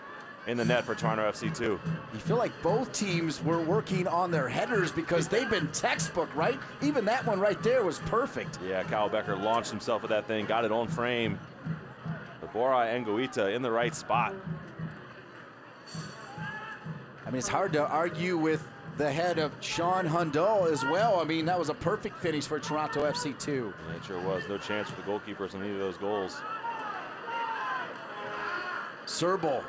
in the net for Toronto FC 2. You feel like both teams were working on their headers because they've been textbook, right? Even that one right there was perfect. Yeah, Kyle Becker launched himself with that thing, got it on frame. But Bora Angoita in the right spot. I mean, it's hard to argue with the head of Sean Hundal as well. I mean, that was a perfect finish for Toronto FC 2. Yeah, it sure was. No chance for the goalkeepers on either of those goals. Serbo.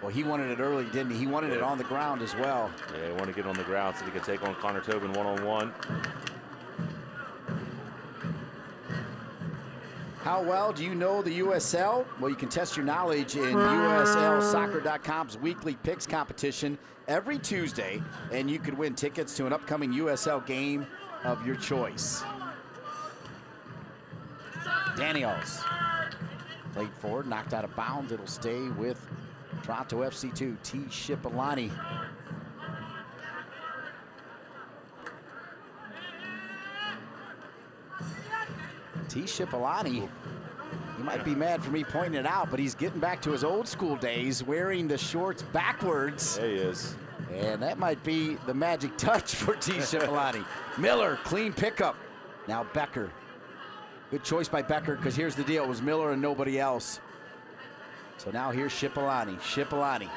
Well, he wanted it early, didn't he? He wanted it on the ground as well. Yeah, he wanted to get on the ground so he could take on Connor Tobin one-on-one. How well do you know the USL? Well, you can test your knowledge in USLsoccer.com's weekly picks competition every Tuesday, and you could win tickets to an upcoming USL game of your choice. Daniels played forward, knocked out of bounds. It'll stay with Toronto FC2. T. Shipalani. T. Shipalani, he might be mad for me pointing it out, but he's getting back to his old school days, wearing the shorts backwards. There he is. And that might be the magic touch for T. Shipalani. Miller, clean pickup. Now Becker. Good choice by Becker, because here's the deal. It was Miller and nobody else. So now here's Shipalani. Shipalani.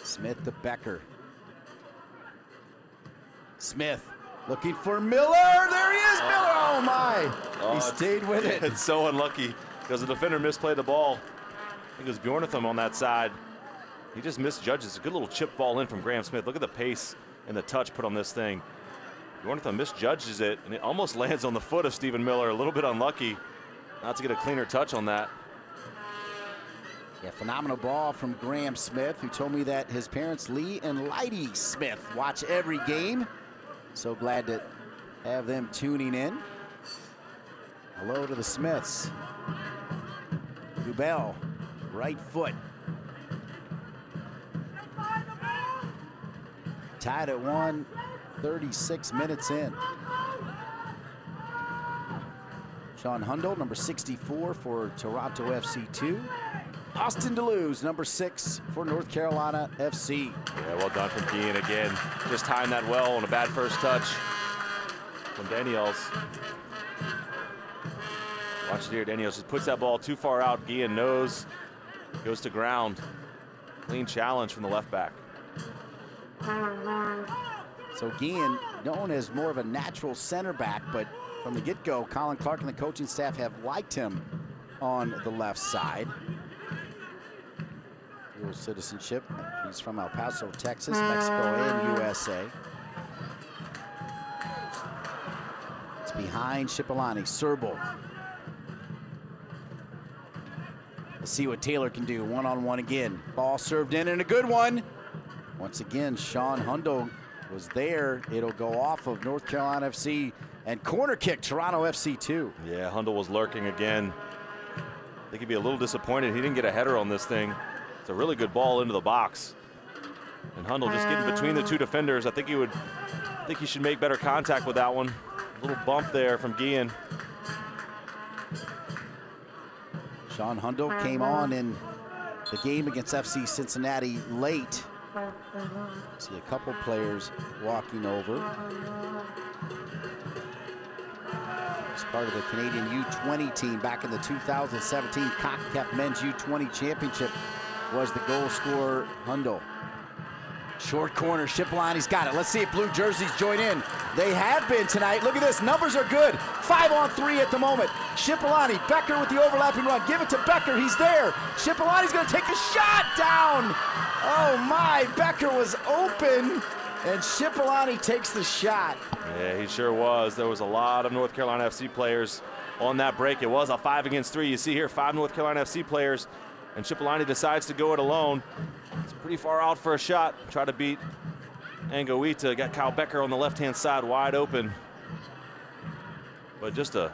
Smith to Becker. Smith looking for Miller. There he is, Miller. Oh, my. He stayed with it. It's so unlucky because the defender misplayed the ball. I think it was Bjornatham on that side. He just misjudges. A good little chip ball in from Graham Smith. Look at the pace and the touch put on this thing. Bjornatham misjudges it, and it almost lands on the foot of Stephen Miller. A little bit unlucky not to get a cleaner touch on that. Yeah, phenomenal ball from Graham Smith, who told me that his parents, Lee and Leidy Smith, watch every game. So glad to have them tuning in. Hello to the Smiths. Dubell, right foot. Tied at 1, 36 minutes in. Sean Hundle, number 64 for Toronto FC2. Austin DeLuz, number 6 for North Carolina FC. Yeah, well done from Guillen again. Just timed that well on a bad first touch from Daniels. Watch it here. Daniels just puts that ball too far out. Guillen knows, goes to ground. Clean challenge from the left back. So Guillen, known as more of a natural center back, but from the get-go, Colin Clark and the coaching staff have liked him on the left side. Dual citizenship. He's from El Paso, Texas, Mexico, and USA. It's behind Shipalani. Serble. Let's see what Taylor can do. One-on-one again. Ball served in, and a good one. Once again, Sean Hundle was there. It'll go off of North Carolina FC, and corner kick, Toronto FC2. Yeah, Hundle was lurking again. I think he'd be a little disappointed he didn't get a header on this thing. It's a really good ball into the box. And Hundle just getting between the two defenders. I think he should make better contact with that one. A little bump there from Guillen. Sean Hundle came on in the game against FC Cincinnati late. See a couple players walking over. He's part of the Canadian U20 team back in the 2017 CONCACAF Men's U20 Championship. Was the goal scorer Hundle. Short corner, Shipalani's got it. Let's see if blue jerseys join in. They have been tonight. Look at this, numbers are good. 5-on-3 at the moment. Shipalani, Becker with the overlapping run. Give it to Becker, he's there. Shipalani's gonna take a shot down. Oh my, Becker was open, and Shipalani takes the shot. Yeah, he sure was. There was a lot of North Carolina FC players on that break. It was a 5-against-3. You see here, 5 North Carolina FC players, and Shipalani decides to go it alone. It's pretty far out for a shot. Try to beat Angoita. Got Kyle Becker on the left-hand side wide open. But just a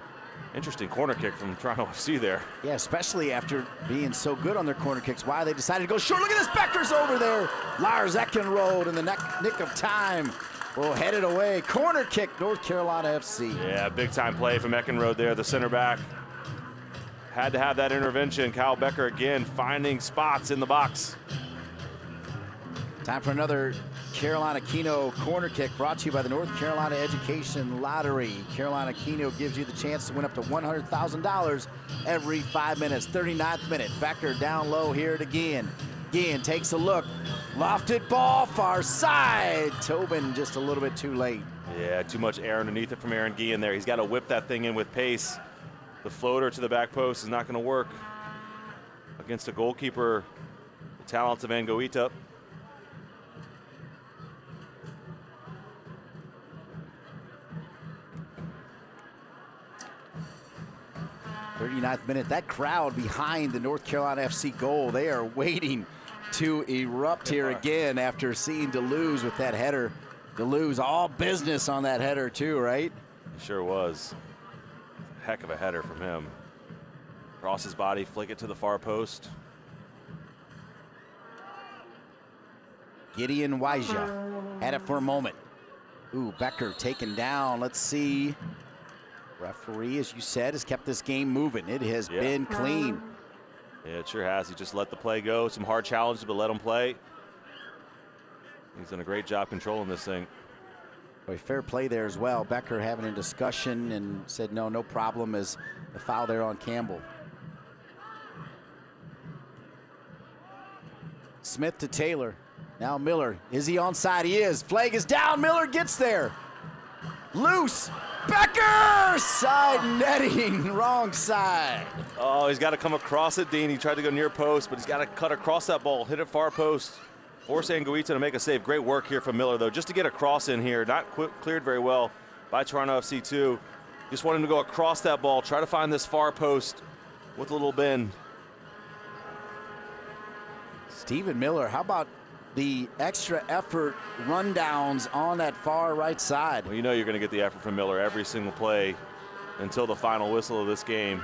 interesting corner kick from Toronto FC there. Yeah, especially after being so good on their corner kicks. Why they decided to go short. Look at this, Becker's over there. Lars Eckenrode in the nick of time will head it away. Corner kick, North Carolina FC. Yeah, big-time play from Eckenrode there, the center back. Had to have that intervention. Kyle Becker again finding spots in the box. Time for another Carolina Keno corner kick brought to you by the North Carolina Education Lottery. Carolina Keno gives you the chance to win up to $100,000 every 5 minutes. 39th minute, Becker down low here again. Guillen takes a look. Lofted ball, far side. Tobin just a little bit too late. Yeah, too much air underneath it from Aaron Guillen there. He's got to whip that thing in with pace. The floater to the back post is not going to work against a goalkeeper, the talents of Angoita. 39th minute. That crowd behind the North Carolina FC goal, they are waiting to erupt here again after seeing Deleuze with that header. Deleuze all business on that header too, right? Sure was. Heck of a header from him. Cross his body, flick it to the far post. Gideon Waija had it for a moment. Ooh, Becker taken down. Let's see. Referee, as you said, has kept this game moving. It has been clean. Yeah, it sure has. He just let the play go. Some hard challenges, but let him play. He's done a great job controlling this thing. Boy, fair play there as well. Becker having a discussion and said no problem, as the foul there on Campbell. Smith to Taylor. Now Miller. Is he onside? He is. Flag is down. Miller gets there. Loose. Becker! Side netting. Wrong side. Oh, he's got to come across it, Dean. He tried to go near post, but he's got to cut across that ball, hit it far post. Force Anguita to make a save. Great work here from Miller, though, just to get a cross in here. Not cleared very well by Toronto FC 2. Just want him to go across that ball, try to find this far post with a little bend. Stephen Miller, how about the extra effort rundowns on that far right side? Well, you know you're going to get the effort from Miller every single play until the final whistle of this game.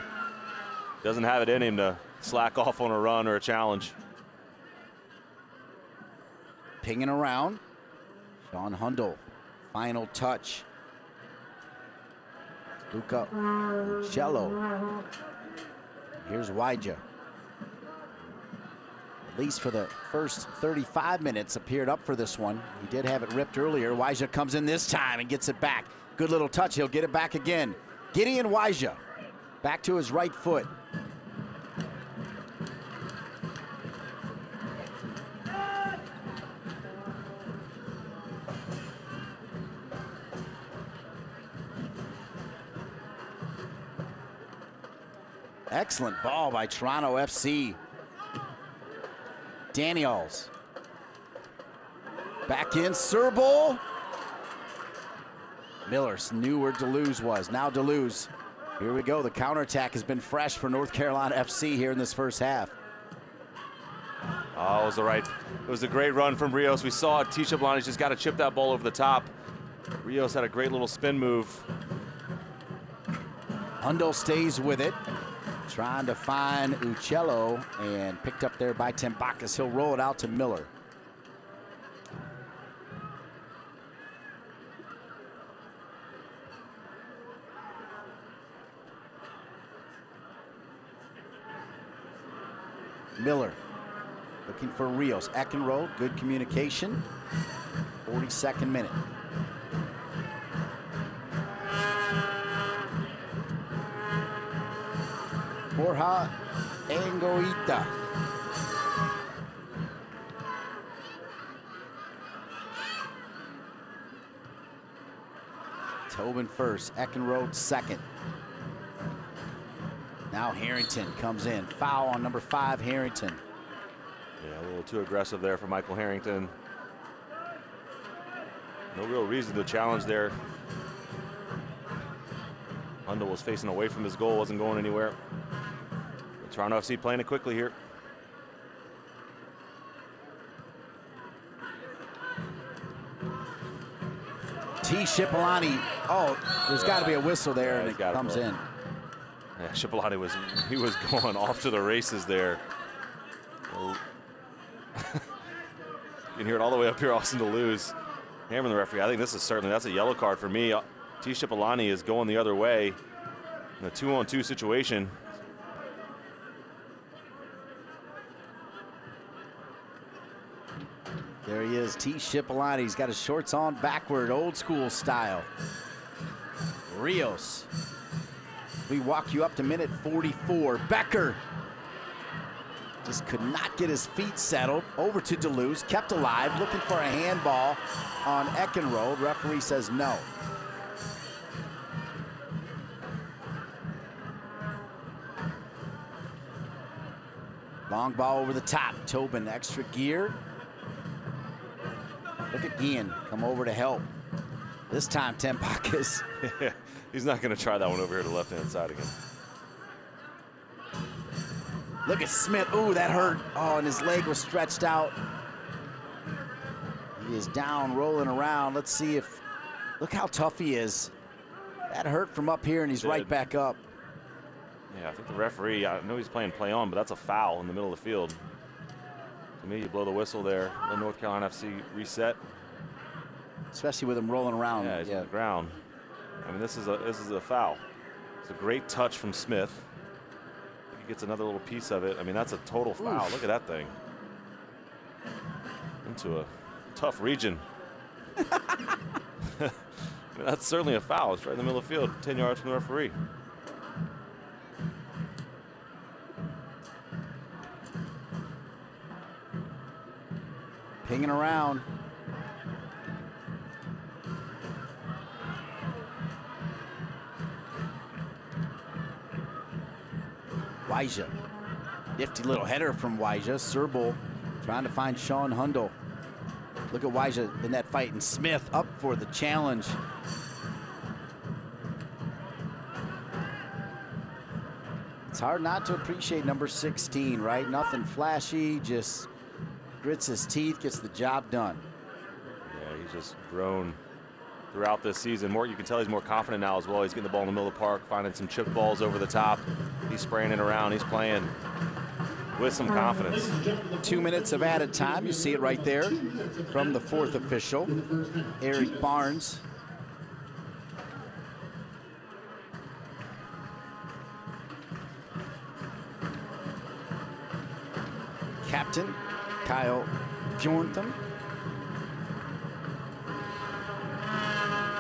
Doesn't have it in him to slack off on a run or a challenge. Pinging around. Sean Hundle, final touch. Luca Cello. Here's Waija. At least for the first 35 minutes, appeared up for this one. He did have it ripped earlier. Waija comes in this time and gets it back. Good little touch. He'll get it back again. Gideon Waija back to his right foot. Excellent ball by Toronto FC. Daniels. Back in, Serbol. Miller knew where Deleuze was. Now Deleuze. Here we go. The counterattack has been fresh for North Carolina FC here in this first half. Oh, it was a great run from Rios. We saw it. Tisha Blani's just got to chip that ball over the top. Rios had a great little spin move. Hundo stays with it. Trying to find Uccello, and picked up there by Tembakis. He'll roll it out to Miller. Miller looking for Rios. Eckenrode, good communication. 42nd minute. Borja Anguita. Tobin first, Eckenrode second. Now Harrington comes in. Foul on number 5, Harrington. Yeah, a little too aggressive there for Michael Harrington. No real reason to challenge there. Hundle was facing away from his goal, wasn't going anywhere. Toronto FC playing it quickly here. T. Cipollani. Oh, there's got to be a whistle there, and it comes in. Yeah, Cipollani was going off to the races there. Oh. You can hear it all the way up here, Austin Deleuze hammering the referee. I think that's a yellow card for me. T. Cipollani is going the other way in a 2-on-2 situation. There he is, T. Cipollani. He's got his shorts on backward, old school style. Rios. We walk you up to minute 44. Becker just could not get his feet settled. Over to Deleuze, kept alive, looking for a handball on Eckenrode. Referee says no. Long ball over the top. Tobin extra gear. Look at Gian come over to help. This time Tembakis. He's not going to try that one over here to the left-hand side again. Look at Smith. Ooh, that hurt. Oh, and his leg was stretched out. He is down, rolling around. Let's see if, look how tough he is. That hurt from up here, and he's right back up. Yeah, I think the referee, I know he's playing play on, but that's a foul in the middle of the field. To me, you blow the whistle there. Let North Carolina FC reset. Especially with him rolling around. Yeah, he's on the ground. I mean, this is a foul. It's a great touch from Smith. He gets another little piece of it. I mean, that's a total foul. Oof. Look at that thing. Into a tough region. I mean, that's certainly a foul. It's right in the middle of the field, 10 yards from the referee. Pinging around. Wyja. Nifty little header from Wyja. Serble trying to find Sean Hundle. Look at Wyja in that fight, and Smith up for the challenge. It's hard not to appreciate number 16, right? Nothing flashy, just grits his teeth, gets the job done. Yeah, he's just grown throughout this season. You can tell he's more confident now as well. He's getting the ball in the middle of the park, finding some chip balls over the top. He's spraying it around. He's playing with some confidence. 2 minutes of added time. You see it right there from the fourth official, Eric Barnes. Captain Kyle Bjorntham.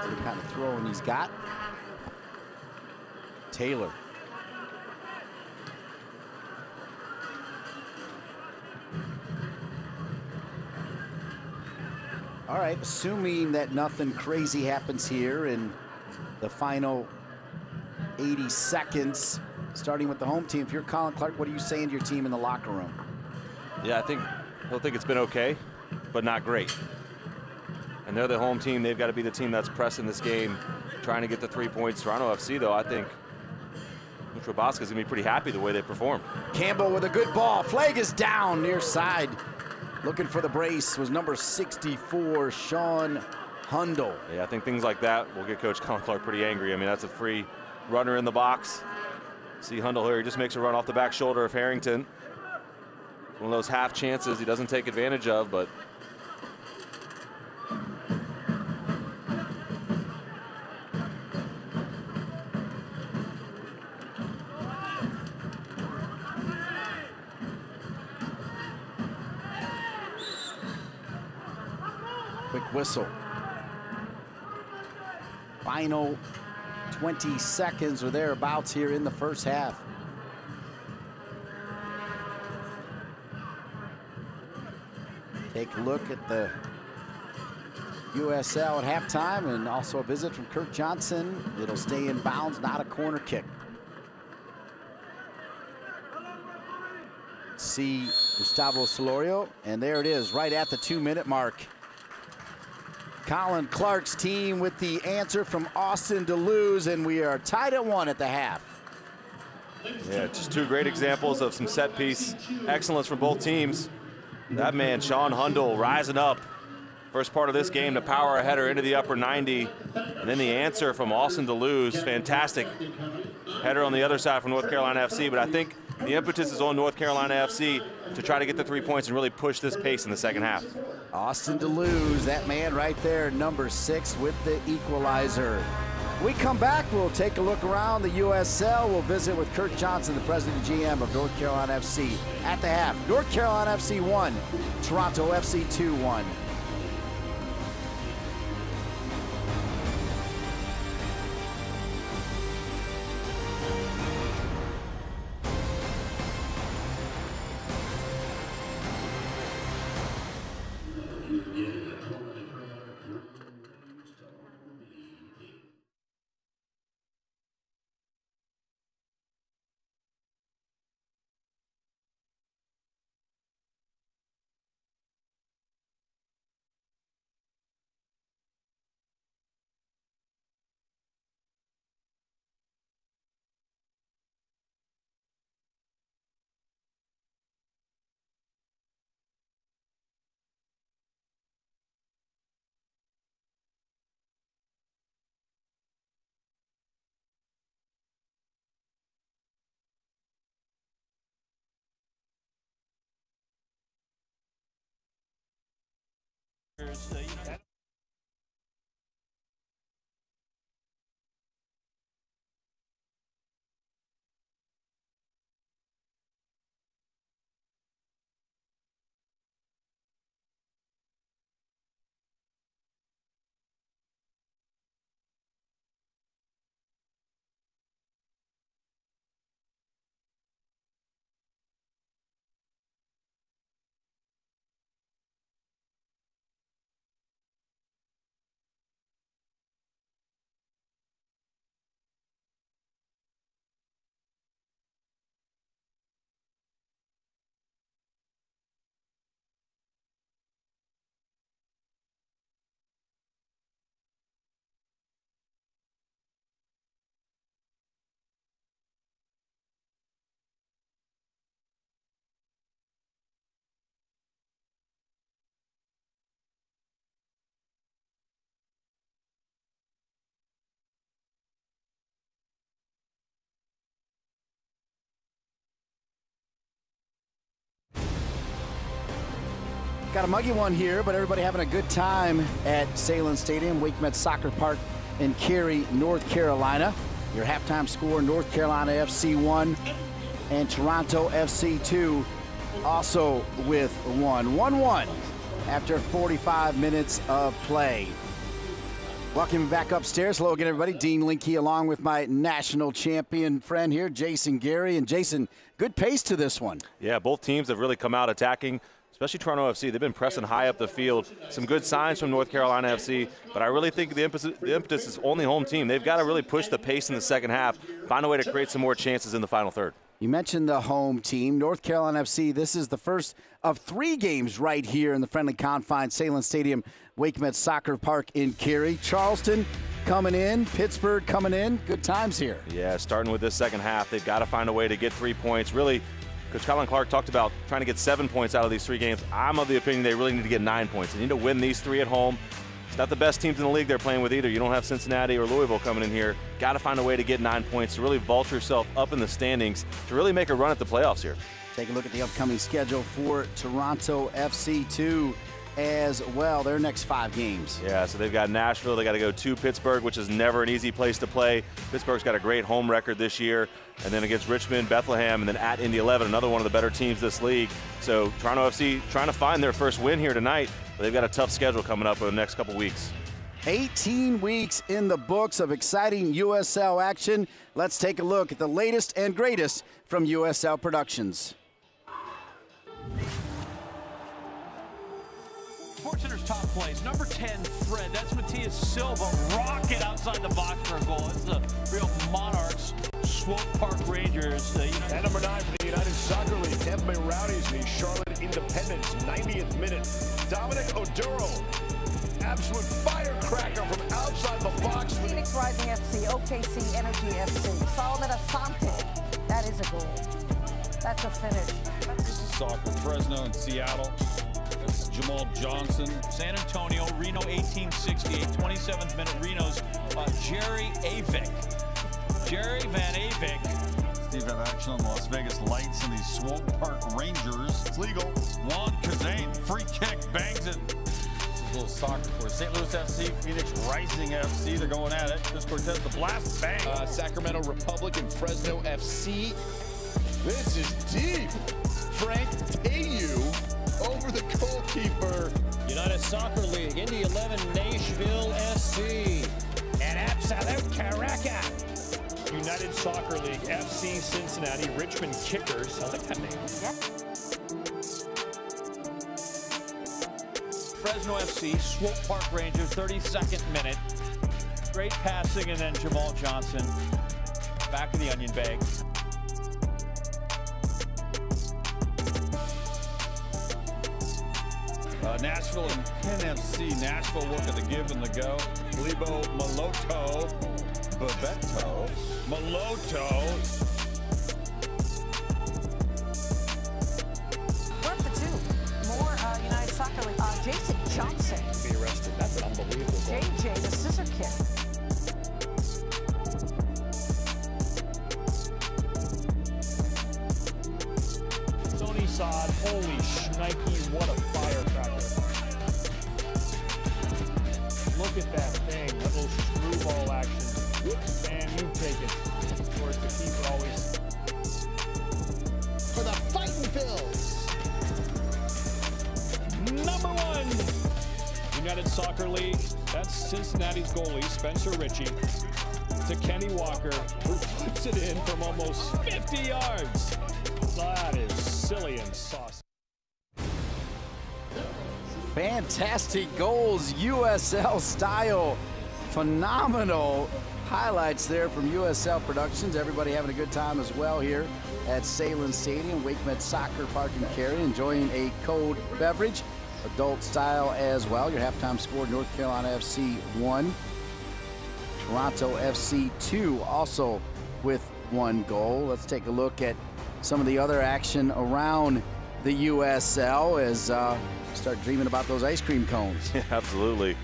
The kind of throwing he's got. Taylor. All right, assuming that nothing crazy happens here in the final 80 seconds, starting with the home team. If you're Colin Clark, what are you saying to your team in the locker room? Yeah, he'll think it's been okay, but not great. And they're the home team. They've got to be the team that's pressing this game, trying to get the 3 points. Toronto FC, though, I think Coach Robaska's going to be pretty happy the way they perform. Campbell with a good ball. Flag is down near side. Looking for the brace was number 64, Sean Hundle. Yeah, I think things like that will get Coach Colin Clark pretty angry. I mean, that's a free runner in the box. See Hundle here, he just makes a run off the back shoulder of Harrington. One of those half chances he doesn't take advantage of, but quick whistle. Final 20 seconds or thereabouts here in the first half. Take a look at the USL at halftime, and also a visit from Kurt Johnson. It'll stay in bounds, not a corner kick. See Gustavo Solorio, and there it is, right at the 2-minute mark. Colin Clark's team with the answer from Austin Deleuze, and we are tied at 1 at the half. Yeah, just two great examples of some set piece excellence from both teams. That man, Sean Hundle, rising up. First part of this game to power a header into the upper 90. And then the answer from Austin Deleuze, fantastic header on the other side from North Carolina FC. But I think the impetus is on North Carolina FC to try to get the 3 points and really push this pace in the second half. Austin Deleuze, that man right there, number 6 with the equalizer. When we come back, we'll take a look around the USL. We'll visit with Kurt Johnson, the president and GM of North Carolina FC. At the half, North Carolina FC 1, Toronto FC 2-1. Rangers. Got a muggy one here, but everybody having a good time at Salem Stadium, Wake Med Soccer Park in Cary, North Carolina. Your halftime score, North Carolina FC 1 and Toronto FC 2 also with 1-1 after 45 minutes of play. Welcome back upstairs. Hello again, everybody. Dean Linke along with my national champion friend here, Jason Gary. And Jason, good pace to this one. Yeah, both teams have really come out attacking, especially Toronto FC. They've been pressing high up the field. Some good signs from North Carolina FC, but I really think the impetus is only home team. They've got to really push the pace in the second half, find a way to create some more chances in the final third. You mentioned the home team, North Carolina FC. This is the first of 3 games right here in the friendly confines, Salem Stadium, Wake Med Soccer Park in Cary. Charleston coming in, Pittsburgh coming in. Good times here. Yeah, starting with this second half, they've got to find a way to get 3 points. Really, Coach Colin Clark talked about trying to get 7 points out of these 3 games. I'm of the opinion they really need to get 9 points. They need to win these 3 at home. It's not the best teams in the league they're playing with either. You don't have Cincinnati or Louisville coming in here. Got to find a way to get 9 points to really vault yourself up in the standings to really make a run at the playoffs here. Take a look at the upcoming schedule for Toronto FC 2 as well. Their next 5 games. Yeah, so they've got Nashville. They got to go to Pittsburgh, which is never an easy place to play. Pittsburgh's got a great home record this year. And then against Richmond, Bethlehem, and then at Indy 11, another one of the better teams this league. So Toronto FC trying to find their first win here tonight, but they've got a tough schedule coming up over the next couple weeks. 18 weeks in the books of exciting USL action. Let's take a look at the latest and greatest from USL Productions. SportsCenter's top plays. Number 10, Fred. That's Matias Silva. Rocket outside the box for a goal. It's the real Monarchs. Swope Park Rangers. And number 9 for the United Soccer League, Tampa Bay Rowdies and the Charlotte Independents. 90th minute. Dominic Oduro. Absolute firecracker from outside the box. Phoenix Rising FC, OKC Energy FC. Solomon Asante. That is a goal. That's a finish. This is soccer. Fresno and Seattle. That's Jamal Johnson. San Antonio, Reno 1868. 27th minute, Reno's Jerry Avik. Jerry Van Avik. Steve have action on Las Vegas Lights and the Swope Park Rangers. It's legal. Juan Kazane, free kick, bangs it. A little soccer for St. Louis FC, Phoenix Rising FC. They're going at it. Chris Cortez, the blast, bang. Sacramento Republic and Fresno FC. This is deep. Frank Tayu over the goalkeeper. United Soccer League, Indy 11, Nashville SC. And Absolute Caraca. United Soccer League, FC Cincinnati, Richmond Kickers. I like that name. Yep. Fresno FC, Swope Park Rangers, 32nd minute. Great passing, and then Jamal Johnson. Back of the onion bag. Nashville and Penn FC. Nashville working the give and the go. Lebo Maloto. Bebeto. Maloto. We're up to 2. More United Soccer League. Jason Johnson. Be arrested. That's an unbelievable goal. JJ, the scissor kick. Sony Sod, holy shnikey, what a firecracker. United Soccer League. That's Cincinnati's goalie, Spencer Ritchie, to Kenny Walker, who puts it in from almost 50 yards. That is silly and saucy. Fantastic goals, USL style. Phenomenal highlights there from USL Productions. Everybody having a good time as well here at Salem Stadium, WakeMed Soccer Park and Cary, enjoying a cold beverage, adult style as well. Your halftime score, North Carolina FC 1, Toronto FC 2, also with 1 goal. Let's take a look at some of the other action around the USL as start dreaming about those ice cream cones. Yeah, absolutely.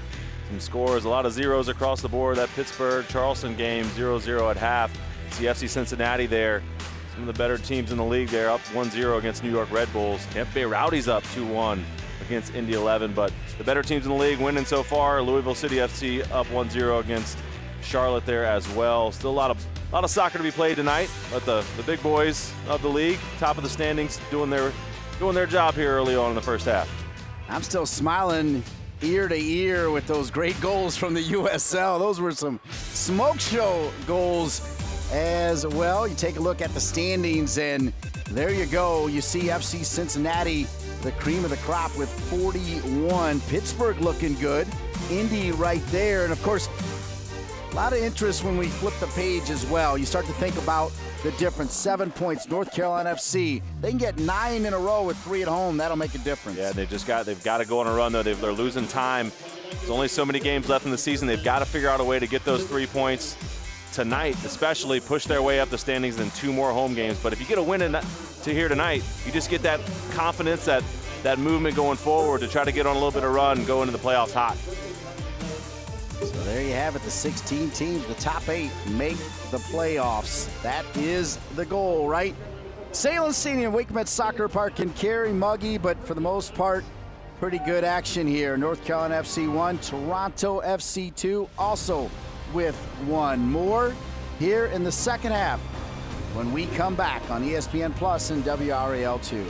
Some scores, a lot of zeros across the board. That Pittsburgh-Charleston game, 0-0 at half. It's the FC Cincinnati there. Some of the better teams in the league there, up 1-0 against New York Red Bulls. Tampa Bay Rowdies up 2-1 against Indy 11. But the better teams in the league winning so far. Louisville City FC up 1-0 against Charlotte there as well. Still a lot of soccer to be played tonight. But the big boys of the league, top of the standings, doing their job here early on in the first half. I'm still smiling ear to ear with those great goals from the USL. Those were some smoke show goals as well. You take a look at the standings, and there you go. You see FC Cincinnati, the cream of the crop, with 41. Pittsburgh looking good. Indy right there. And, of course, a lot of interest when we flip the page as well. You start to think about the difference. 7 points, North Carolina FC. They can get 9 in a row with 3 at home. That'll make a difference. Yeah, they've got to go on a run, though. They're losing time. There's only so many games left in the season. They've got to figure out a way to get those 3 points tonight, especially push their way up the standings in 2 more home games. But if you get a win to here tonight, you just get that confidence, that movement going forward to try to get on a little bit of run and go into the playoffs hot. So there you have it, the 16 teams, the top 8 make the playoffs. That is the goal, right? Salem Stadium, WakeMed Soccer Park in Cary, muggy, but for the most part, pretty good action here. North Carolina FC 1, Toronto FC 2, also with 1. More here in the second half when we come back on ESPN Plus and WRAL 2.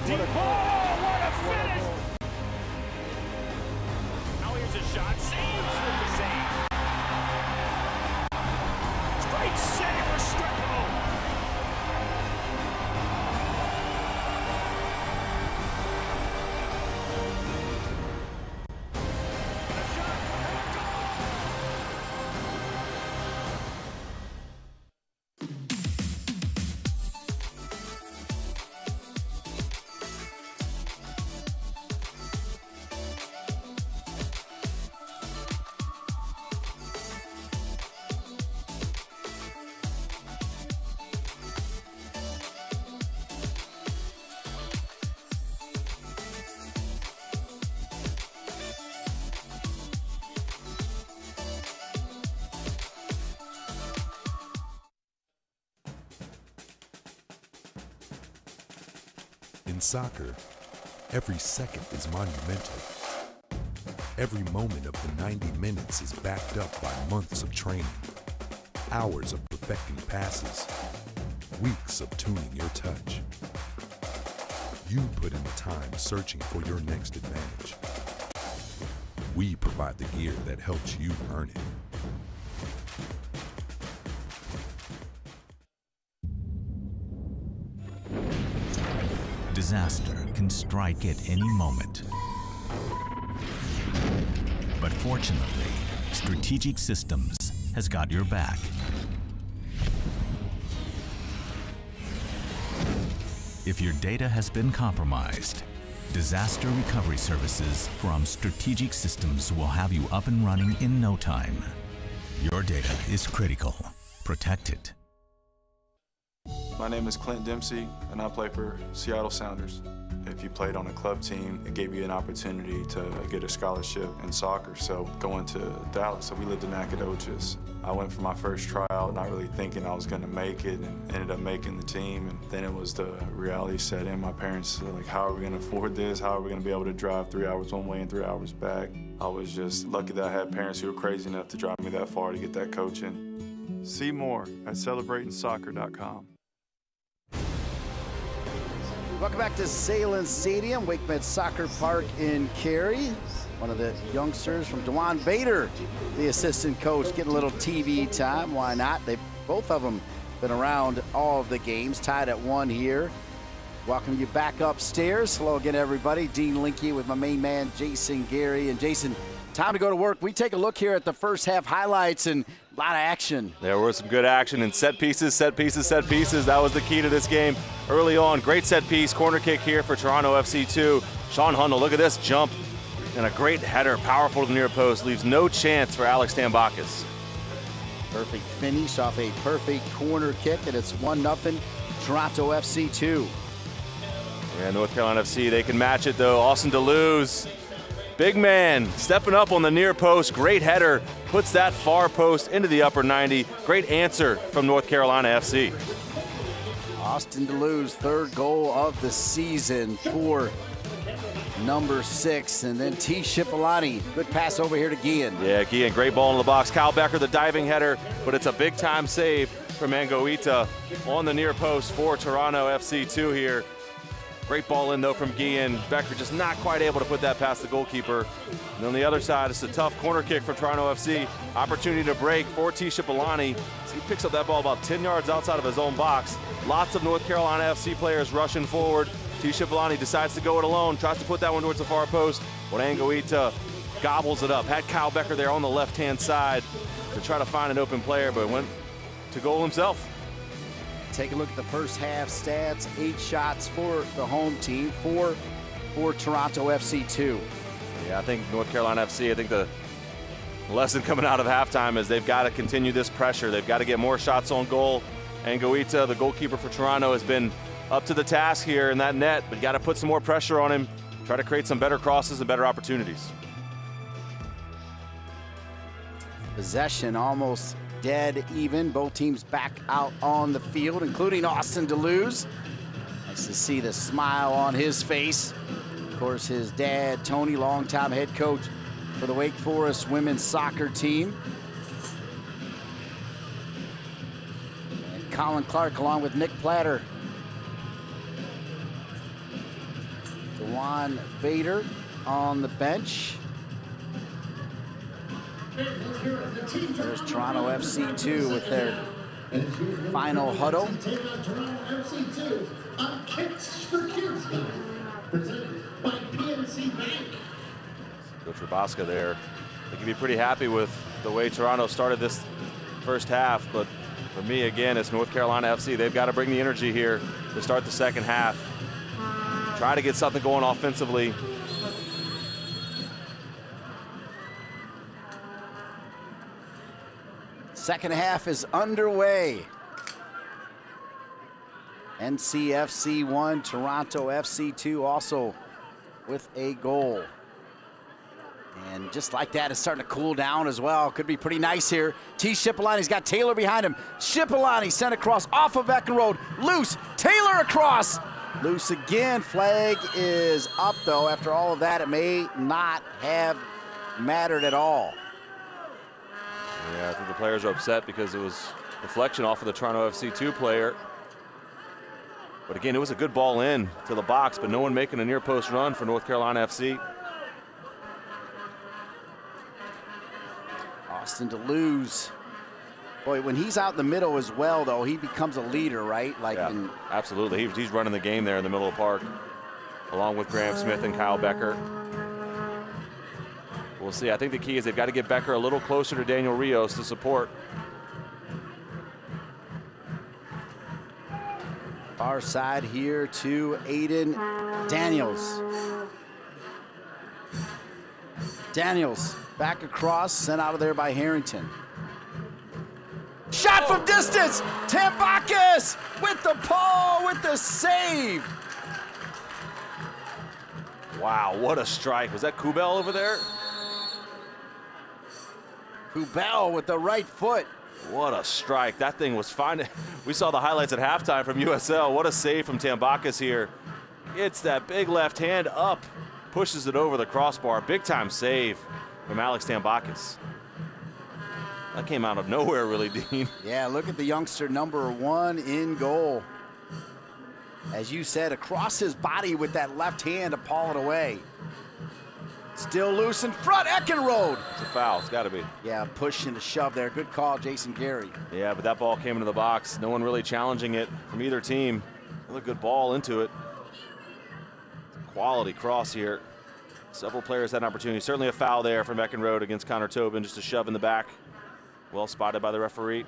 Deep ball, what a finish! Now here's a shot, saves with the save. Straight save for Strecco. In soccer, every second is monumental. Every moment of the 90 minutes is backed up by months of training, hours of perfecting passes, weeks of tuning your touch. You put in the time searching for your next advantage. We provide the gear that helps you earn it. Disaster can strike at any moment. But fortunately, Strategic Systems has got your back. If your data has been compromised, disaster recovery services from Strategic Systems will have you up and running in no time. Your data is critical. Protect it. My name is Clint Dempsey, and I play for Seattle Sounders. If you played on a club team, it gave you an opportunity to get a scholarship in soccer. So going to Dallas, so we lived in Nacogdoches. I went for my first tryout, not really thinking I was going to make it, and ended up making the team. And then it was the reality set in. My parents were like, how are we going to afford this? How are we going to be able to drive 3 hours one way and 3 hours back? I was just lucky that I had parents who were crazy enough to drive me that far to get that coaching. See more at celebratingsoccer.com. Welcome back to Salem Stadium, WakeMed Soccer Park in Cary. One of the youngsters from Dewan Bader, the assistant coach, getting a little TV time. Why not? Both of them been around all of the games, tied at 1 here. Welcome you back upstairs. Hello again, everybody. Dean Linke with my main man, Jason Gary. And Jason, time to go to work. We take a look here at the first half highlights and a lot of action. There was some good action and set pieces, set pieces, set pieces. That was the key to this game early on. Great set piece, corner kick here for Toronto FC 2. Sean Hundle, look at this jump. And a great header, powerful to the near post. Leaves no chance for Alex Tambakis. Perfect finish off a perfect corner kick, and it's 1-0 Toronto FC 2. Yeah, North Carolina FC, they can match it though. Austin DeLuz, big man, stepping up on the near post. Great header, puts that far post into the upper 90. Great answer from North Carolina FC. Austin DeLuz, third goal of the season for number 6. And then T. Shipolani, good pass over here to Guillen. Yeah, Guillen, great ball in the box. Kyle Becker, the diving header, but it's a big time save from Angoita on the near post for Toronto FC 2 here. Great ball in, though, from Guillen. Becker just not quite able to put that past the goalkeeper. And on the other side, it's a tough corner kick for Toronto FC. Opportunity to break for T. Shipolani. So he picks up that ball about 10 yards outside of his own box. Lots of North Carolina FC players rushing forward. T. Shipolani decides to go it alone, tries to put that one towards the far post, but Angoita gobbles it up. Had Kyle Becker there on the left-hand side to try to find an open player, but went to goal himself. Take a look at the first half stats. 8 shots for the home team, 4 for Toronto FC 2. Yeah, I think North Carolina FC, I think the lesson coming out of halftime is they've got to continue this pressure. They've got to get more shots on goal. Angoita, the goalkeeper for Toronto, has been up to the task here in that net, but you got to put some more pressure on him, try to create some better crosses and better opportunities. Possession almost dead even. Both teams back out on the field, including Austin DeLuz. Nice to see the smile on his face. Of course, his dad, Tony, longtime head coach for the Wake Forest women's soccer team. And Colin Clark along with Nick Platter. Dewan Bader on the bench. There's Toronto FC 2 with their final huddle. Coach Rabaska there. They can be pretty happy with the way Toronto started this first half, but for me, again, it's North Carolina FC. They've got to bring the energy here to start the second half. Try to get something going offensively. Second half is underway. NCFC 1, Toronto FC 2 also with a goal. And just like that, it's starting to cool down as well. Could be pretty nice here. T. Shipolani's got Taylor behind him. Shipolani sent across off of Ecken Road. Loose. Taylor across. Loose again. Flag is up, though. After all of that, it may not have mattered at all. Yeah, I think the players are upset because it was deflection off of the Toronto FC 2 player. But again, it was a good ball in to the box, but no one making a near post run for North Carolina FC. Austin DeLuz. Boy, when he's out in the middle as well, though, he becomes a leader, right? Like, yeah, absolutely. He's running the game there in the middle of the park, along with Graham Smith and Kyle Becker. We'll see. I think the key is they've got to get Becker a little closer to Daniel Rios to support. Far side here to Aiden Daniels. Daniels back across, sent out of there by Harrington. Shot from distance! Tambakis with the pole, with the save! Wow, what a strike. Was that Kubel over there? Kubel with the right foot. What a strike. That thing was fine. We saw the highlights at halftime from USL. What a save from Tambakis here. It's that big left hand up, pushes it over the crossbar. Big time save from Alex Tambakis. That came out of nowhere, really, Dean. Yeah, look at the youngster, number 1 in goal. as you said, across his body with that left hand to paw it away. Still loose in front, Eckenrode. It's a foul, it's gotta be. Yeah, push and a shove there. Good call, Jason Gary. Yeah, but that ball came into the box. No one really challenging it from either team. Another good ball into it. Quality cross here. Several players had an opportunity. Certainly a foul there from Eckenrode against Connor Tobin, just a shove in the back. Well spotted by the referee.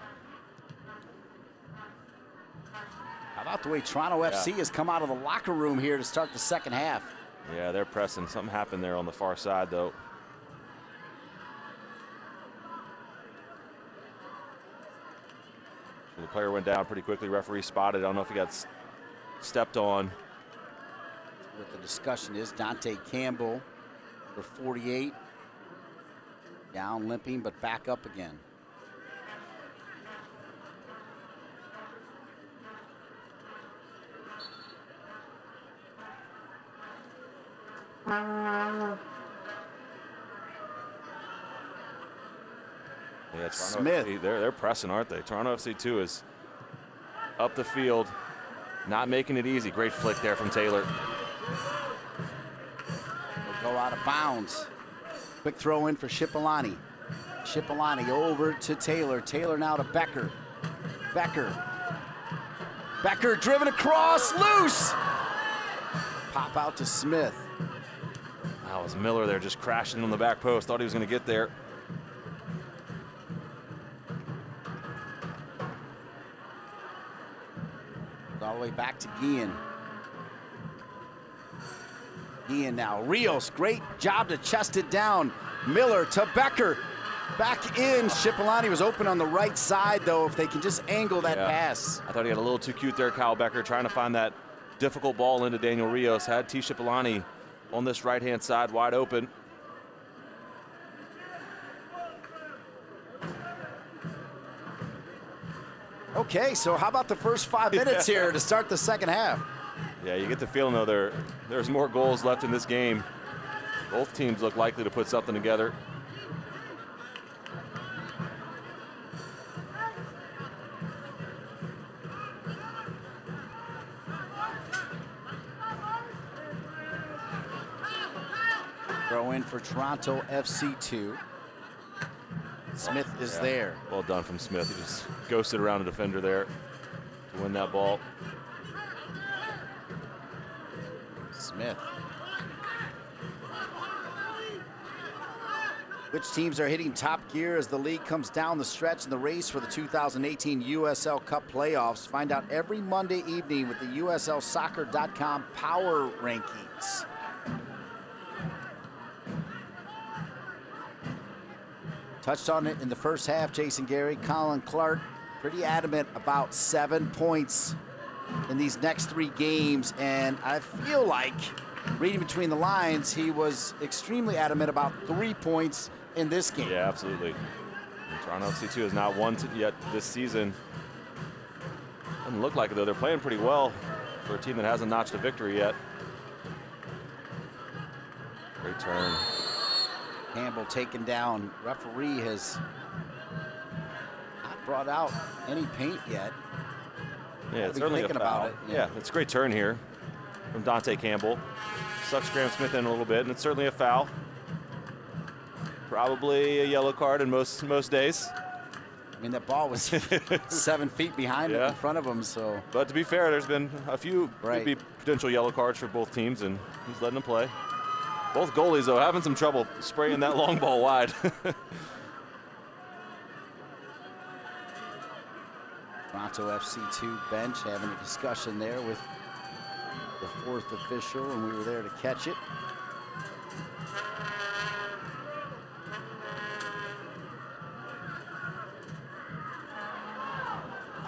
How about the way Toronto FC has come out of the locker room here to start the second half? Yeah, they're pressing. Something happened there on the far side, though. The player went down pretty quickly. Referee spotted. I don't know if he got stepped on. What the discussion is, Dante Campbell, for 48. Down limping, but back up again. Yeah, Smith. FC, they're pressing, aren't they? Toronto FC 2 is up the field, not making it easy. Great flick there from Taylor. They'll go out of bounds. Quick throw in for Shipolani. Shipolani over to Taylor. Taylor now to Becker. Becker driven across, loose. Pop out to Smith. That was Miller there, just crashing on the back post. Thought he was going to get there. All the way back to Guillen. Guillen now. Rios, great job to chest it down. Miller to Becker. Back in. Shipolani was open on the right side, though, if they can just angle that pass. I thought he had a little too cute there, Kyle Becker, trying to find that difficult ball into Daniel Rios. Had T. Shipolani on this right-hand side wide open. Okay, so how about the first 5 minutes here to start the second half? Yeah, you get the feeling, though, there's more goals left in this game. Both teams look likely to put something together. Throw in for Toronto FC 2. Smith is there. Well done from Smith. He just ghosted around a defender there to win that ball. Smith. Which teams are hitting top gear as the league comes down the stretch in the race for the 2018 USL Cup playoffs? Find out every Monday evening with the USLsoccer.com Power Rankings. Touched on it in the first half, Jason Gary. Colin Clark pretty adamant about 7 points in these next 3 games, and I feel like, reading between the lines, he was extremely adamant about 3 points in this game. Yeah, absolutely. And Toronto FC2 has not won yet this season. Doesn't look like it, though. They're playing pretty well for a team that hasn't notched a victory yet. Great turn. Campbell taken down. Referee has not brought out any paint yet. Yeah, it's certainly a foul. About it. Yeah, it's a great turn here from Dante Campbell. Sucks Graham Smith in a little bit, and it's certainly a foul. Probably a yellow card in most days. I mean, that ball was 7 feet behind him, in front of him, so. But to be fair, there's been a few maybe potential yellow cards for both teams, and he's letting them play. Both goalies, though, having some trouble spraying that long ball wide. Toronto FC2 bench having a discussion there with the 4th official, and we were there to catch it.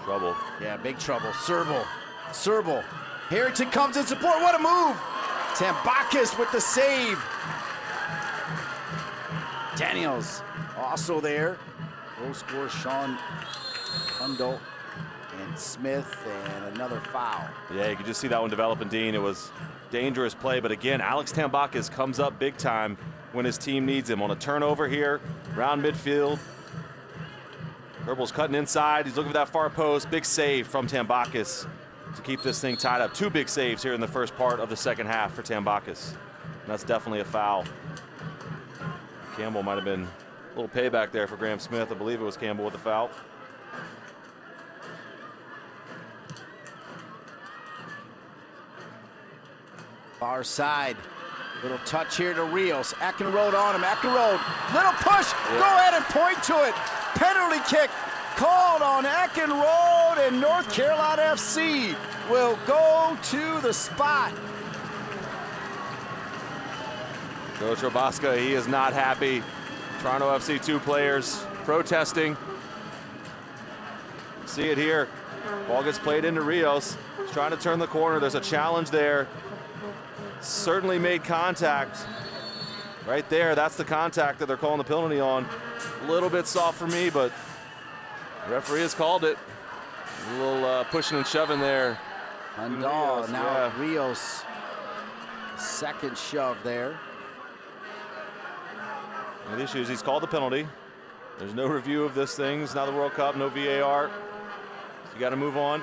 Trouble. Yeah, big trouble. Serbal. Harrington comes in support. What a move! Tambakis with the save. Daniels also there. Goal scorer Sean Hundle and Smith, and another foul. Yeah, you could just see that one developing, Dean. It was dangerous play, but again, Alex Tambakis comes up big time when his team needs him on a turnover here, around midfield. Herbal's cutting inside. He's looking for that far post. Big save from Tambakis. to keep this thing tied up. 2 big saves here in the first part of the second half for Tambakis. And that's definitely a foul. Campbell might have been a little payback there for Graham Smith. I believe it was Campbell with the foul. Far side. Little touch here to Rios. Eckenrode on him. Eckenrode. Little push. Go ahead and point to it. Penalty kick called on Eckenrode, and North Carolina FC will go to the spot. Coach Robaska, he is not happy. Toronto FC 2 players protesting. See it here. Ball gets played into Rios. He's trying to turn the corner. There's a challenge there. Certainly made contact. Right there, that's the contact that they're calling the penalty on. A little bit soft for me, but the referee has called it. A little pushing and shoving there. Handal, now Rios. Second shove there. The issue is he's called the penalty. There's no review of this thing. It's not the World Cup, no VAR. So you got to move on.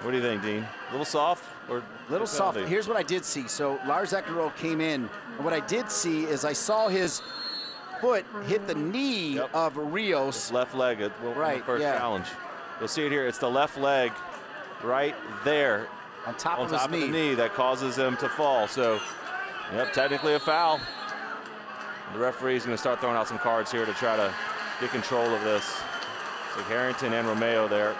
What do you think, Dean? A little soft or little soft? Here's what I did see. So Lars Eckenrode came in, and what I did see is I saw his foot hit the knee of Rios. His left leg, right? First challenge. You'll see it here. It's the left leg, right there, on top of the knee that causes him to fall. So, yep, technically a foul. The referee's going to start throwing out some cards here to try to get control of this. So Harrington and Romeo there.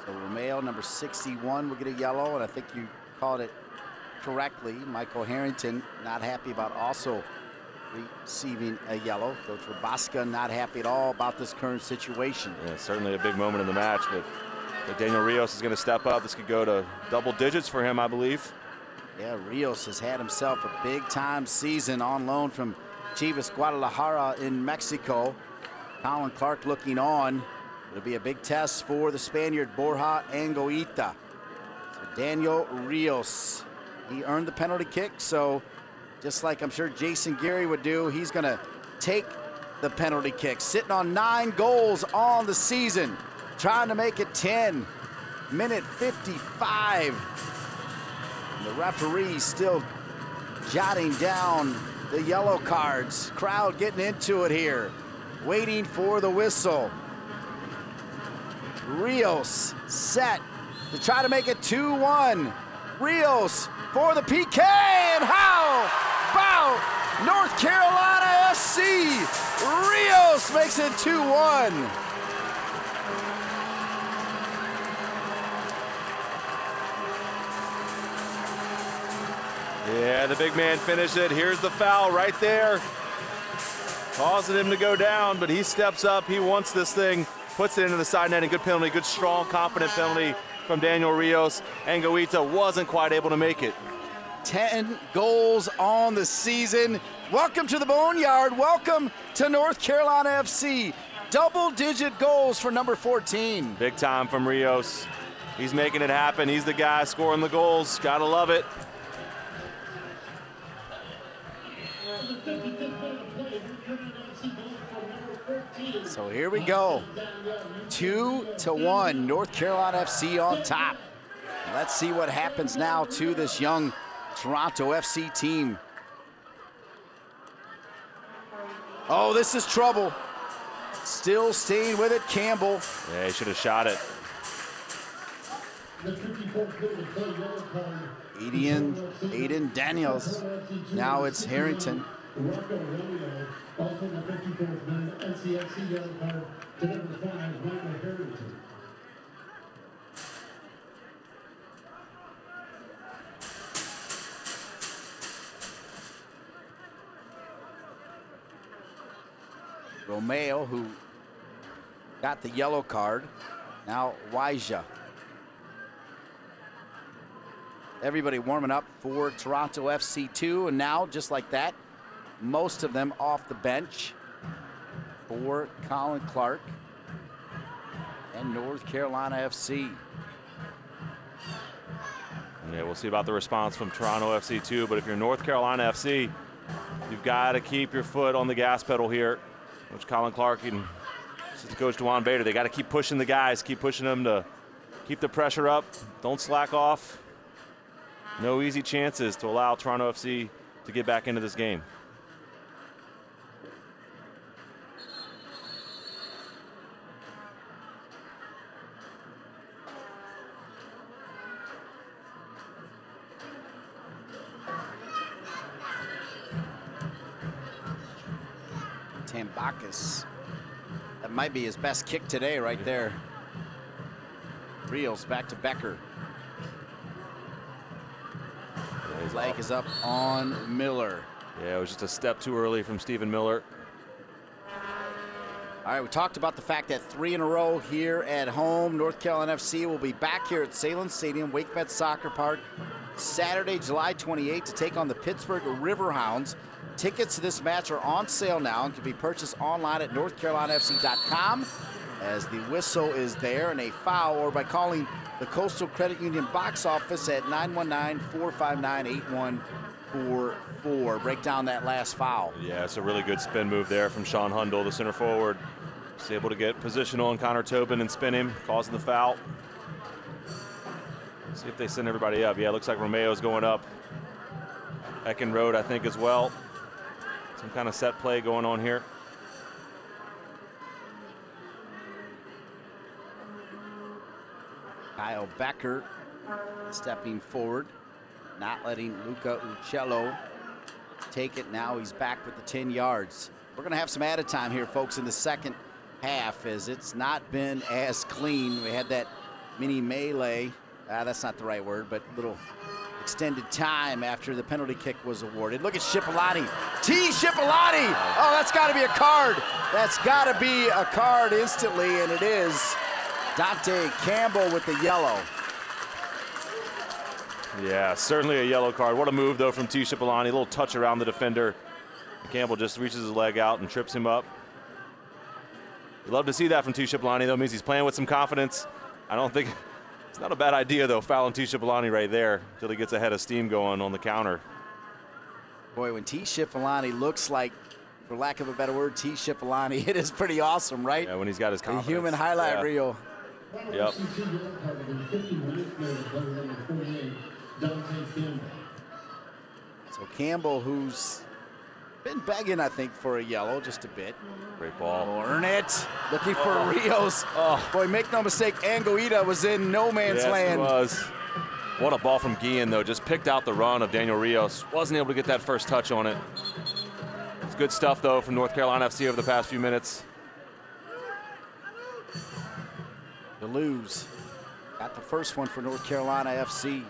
So Romeo, number 61, will get a yellow, and I think you called it correctly. Michael Harrington not happy about also receiving a yellow. Coach Robaska not happy at all about this current situation. Yeah, certainly a big moment in the match, but Daniel Rios is going to step up. This could go to double digits for him, I believe. Yeah, Rios has had himself a big-time season on loan from Chivas Guadalajara in Mexico. Colin Clark looking on. It'll be a big test for the Spaniard, Borja Angoita. So Daniel Rios, he earned the penalty kick, so just like I'm sure Jason Geary would do, he's going to take the penalty kick. Sitting on 9 goals on the season, trying to make it 10. Minute 55. And the referee still jotting down the yellow cards. Crowd getting into it here, waiting for the whistle. Rios set to try to make it 2-1. Rios for the PK, and how about North Carolina FC? Rios makes it 2-1. Yeah, the big man finished it. Here's the foul right there, causing him to go down, but he steps up. He wants this thing. Puts it into the side net, and good penalty, good, strong, confident penalty from Daniel Rios. Angoita wasn't quite able to make it. 10 goals on the season. Welcome to the Boneyard. Welcome to North Carolina FC. Double-digit goals for number 14. Big time from Rios. He's making it happen. He's the guy scoring the goals. Gotta love it. So here we go. 2-1, North Carolina FC on top. Let's see what happens now to this young Toronto FC team. Oh, this is trouble. Still staying with it, Campbell. Yeah, he should have shot it. Aiden Daniels. Now it's Harrington. Also the 54th minute, NCFC yellow card to number 5, Michael Harrington. Romeo, who got the yellow card. Now Waija. Everybody warming up for Toronto FC 2, and now just like that, most of them off the bench for Colin Clark and North Carolina FC. Yeah, we'll see about the response from Toronto FC too, but if you're North Carolina FC, You've got to keep your foot on the gas pedal here. Coach Colin Clark and assistant coach DeJuan Bader, they got to keep pushing the guys, keep pushing them to keep the pressure up. Don't slack off. No easy chances to allow Toronto FC to get back into this game. Tambakis. That might be his best kick today right there. Rios back to Becker. His leg is up on Miller. Yeah, it was just a step too early from Stephen Miller. All right, we talked about the fact that 3 in a row here at home. North Carolina FC will be back here at Salem Stadium, WakeMed Soccer Park, Saturday, July 28th to take on the Pittsburgh Riverhounds. Tickets to this match are on sale now and can be purchased online at northcarolinafc.com as the whistle is there and a foul, or by calling the Coastal Credit Union box office at 919-459-8144. Break down that last foul. Yeah, it's a really good spin move there from Sean Hundle, the center forward. He's able to get positional on Connor Tobin and spin him, causing the foul. See if they send everybody up. Yeah, it looks like Romeo's going up. Eckenrode, I think, as well. Some kind of set play going on here. Kyle Becker stepping forward, not letting Luca Uccello take it. Now he's back with the 10 yards. We're going to have some added time here, folks, in the second half, as it's not been as clean. We had that mini melee. That's not the right word, but little extended time after the penalty kick was awarded. Look at Shipolati. T. Shipolati! Oh, that's got to be a card. That's got to be a card instantly, and it is. Dante Campbell with the yellow. Yeah, certainly a yellow card. What a move, though, from T. Shipolati. A little touch around the defender. Campbell just reaches his leg out and trips him up. We'd love to see that from T. Shipolati, though. It means he's playing with some confidence. I don't think it's not a bad idea, though, fouling T. Shipolati right there until he gets a head of steam going on the counter. Boy, when T. Shipolati looks like, for lack of a better word, T. Shipolati, it is pretty awesome, right? Yeah, when he's got his confidence. A human highlight reel. Yep. So Campbell, who's been begging, I think, for a yellow just a bit. Great ball. Earn it. Looking for Rios. Oh, boy, make no mistake, Anguita was in no man's land. Yes, he was. What a ball from Guillen, though. Just picked out the run of Daniel Rios. Wasn't able to get that first touch on it. It's good stuff, though, from North Carolina FC over the past few minutes. DeLuz got the first one for North Carolina FC.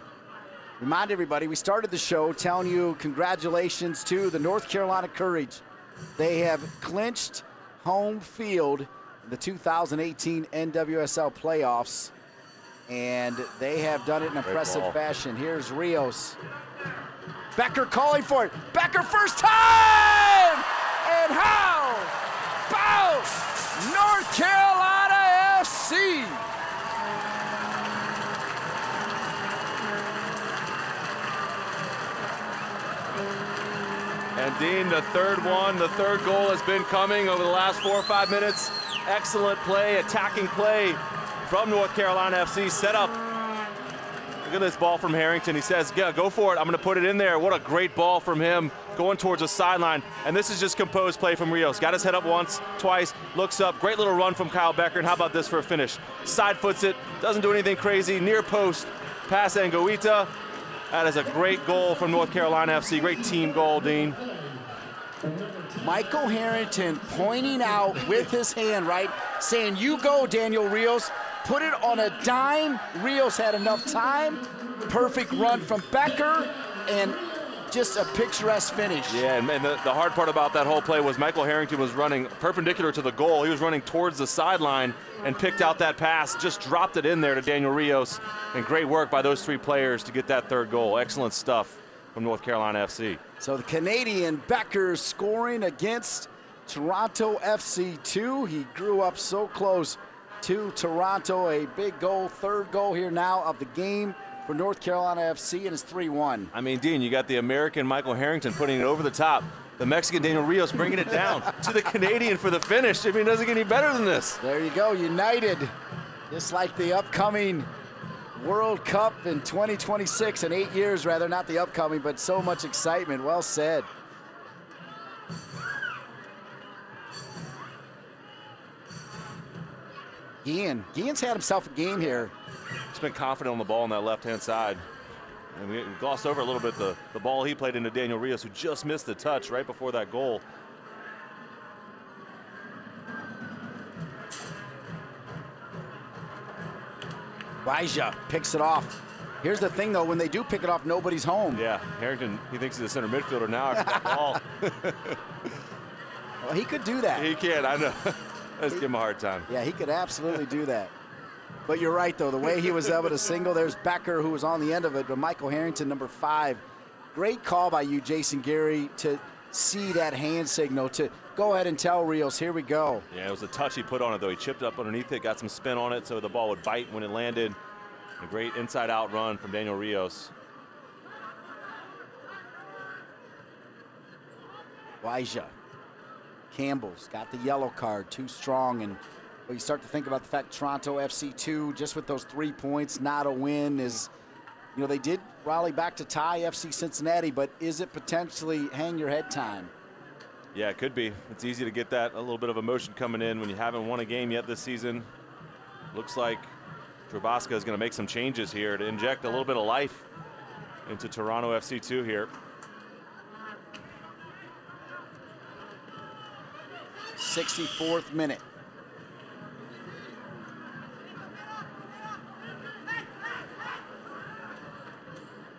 Remind everybody, we started the show telling you congratulations to the North Carolina Courage. They have clinched home field in the 2018 NWSL playoffs, and they have done it in impressive fashion. Here's Rios. Becker calling for it. Becker first time! And how about North Carolina FC? And Dean, the third goal has been coming over the last 4 or 5 minutes. Excellent play, attacking play from North Carolina FC. Set up. Look at this ball from Harrington. He says, yeah, go for it. I'm going to put it in there. What a great ball from him going towards the sideline. And this is just composed play from Rios. Got his head up once, twice, looks up. Great little run from Kyle Becker. And how about this for a finish? Side foots it, doesn't do anything crazy. Near post, pass Anguita. That is a great goal from North Carolina FC. Great team goal, Dean. Michael Harrington pointing out with his hand, right, saying, you go, Daniel Rios. Put it on a dime. Rios had enough time. Perfect run from Becker, and just a picturesque finish. Yeah, and the hard part about that whole play was Michael Harrington was running perpendicular to the goal. He was running towards the sideline and picked out that pass, just dropped it in there to Daniel Rios. And great work by those 3 players to get that third goal. Excellent stuff from North Carolina FC. So the Canadian Becker scoring against Toronto FC 2. He grew up so close to Toronto. A big goal, third goal here now of the game for North Carolina FC, and it's 3-1. I mean, Dean, you got the American Michael Harrington putting it over the top. The Mexican Daniel Rios bringing it down to the Canadian for the finish. I mean, it doesn't get any better than this. There you go, united. Just like the upcoming World Cup in 2026, in 8 years rather, not the upcoming, but so much excitement. Well said. Guillen's had himself a game here. He's been confident on the ball on that left-hand side. And we glossed over a little bit the ball he played into Daniel Rios, who just missed the touch right before that goal. Raija picks it off. Here's the thing, though, when they do pick it off, nobody's home. Yeah, Harrington, he thinks he's a center midfielder now after that ball. Well, he could do that. He can, I know. Let's give him a hard time. Yeah, he could absolutely do that. But you're right, though, the way he was able to single. There's Becker, who was on the end of it, but Michael Harrington, number 5. Great call by you, Jason Gary, to see that hand signal, to go ahead and tell Rios, here we go. Yeah, it was a touch he put on it, though. He chipped up underneath it, got some spin on it, so the ball would bite when it landed. A great inside-out run from Daniel Rios. Raija. Campbell's got the yellow card, too strong, and well, you start to think about the fact Toronto FC 2, just with those 3 points, not a win is, you know, they did rally back to tie FC Cincinnati, but is it potentially hang your head time? Yeah, it could be. It's easy to get that a little bit of emotion coming in when you haven't won a game yet this season. Looks like Trabaska is going to make some changes here to inject a little bit of life into Toronto FC 2 here. 64th minute.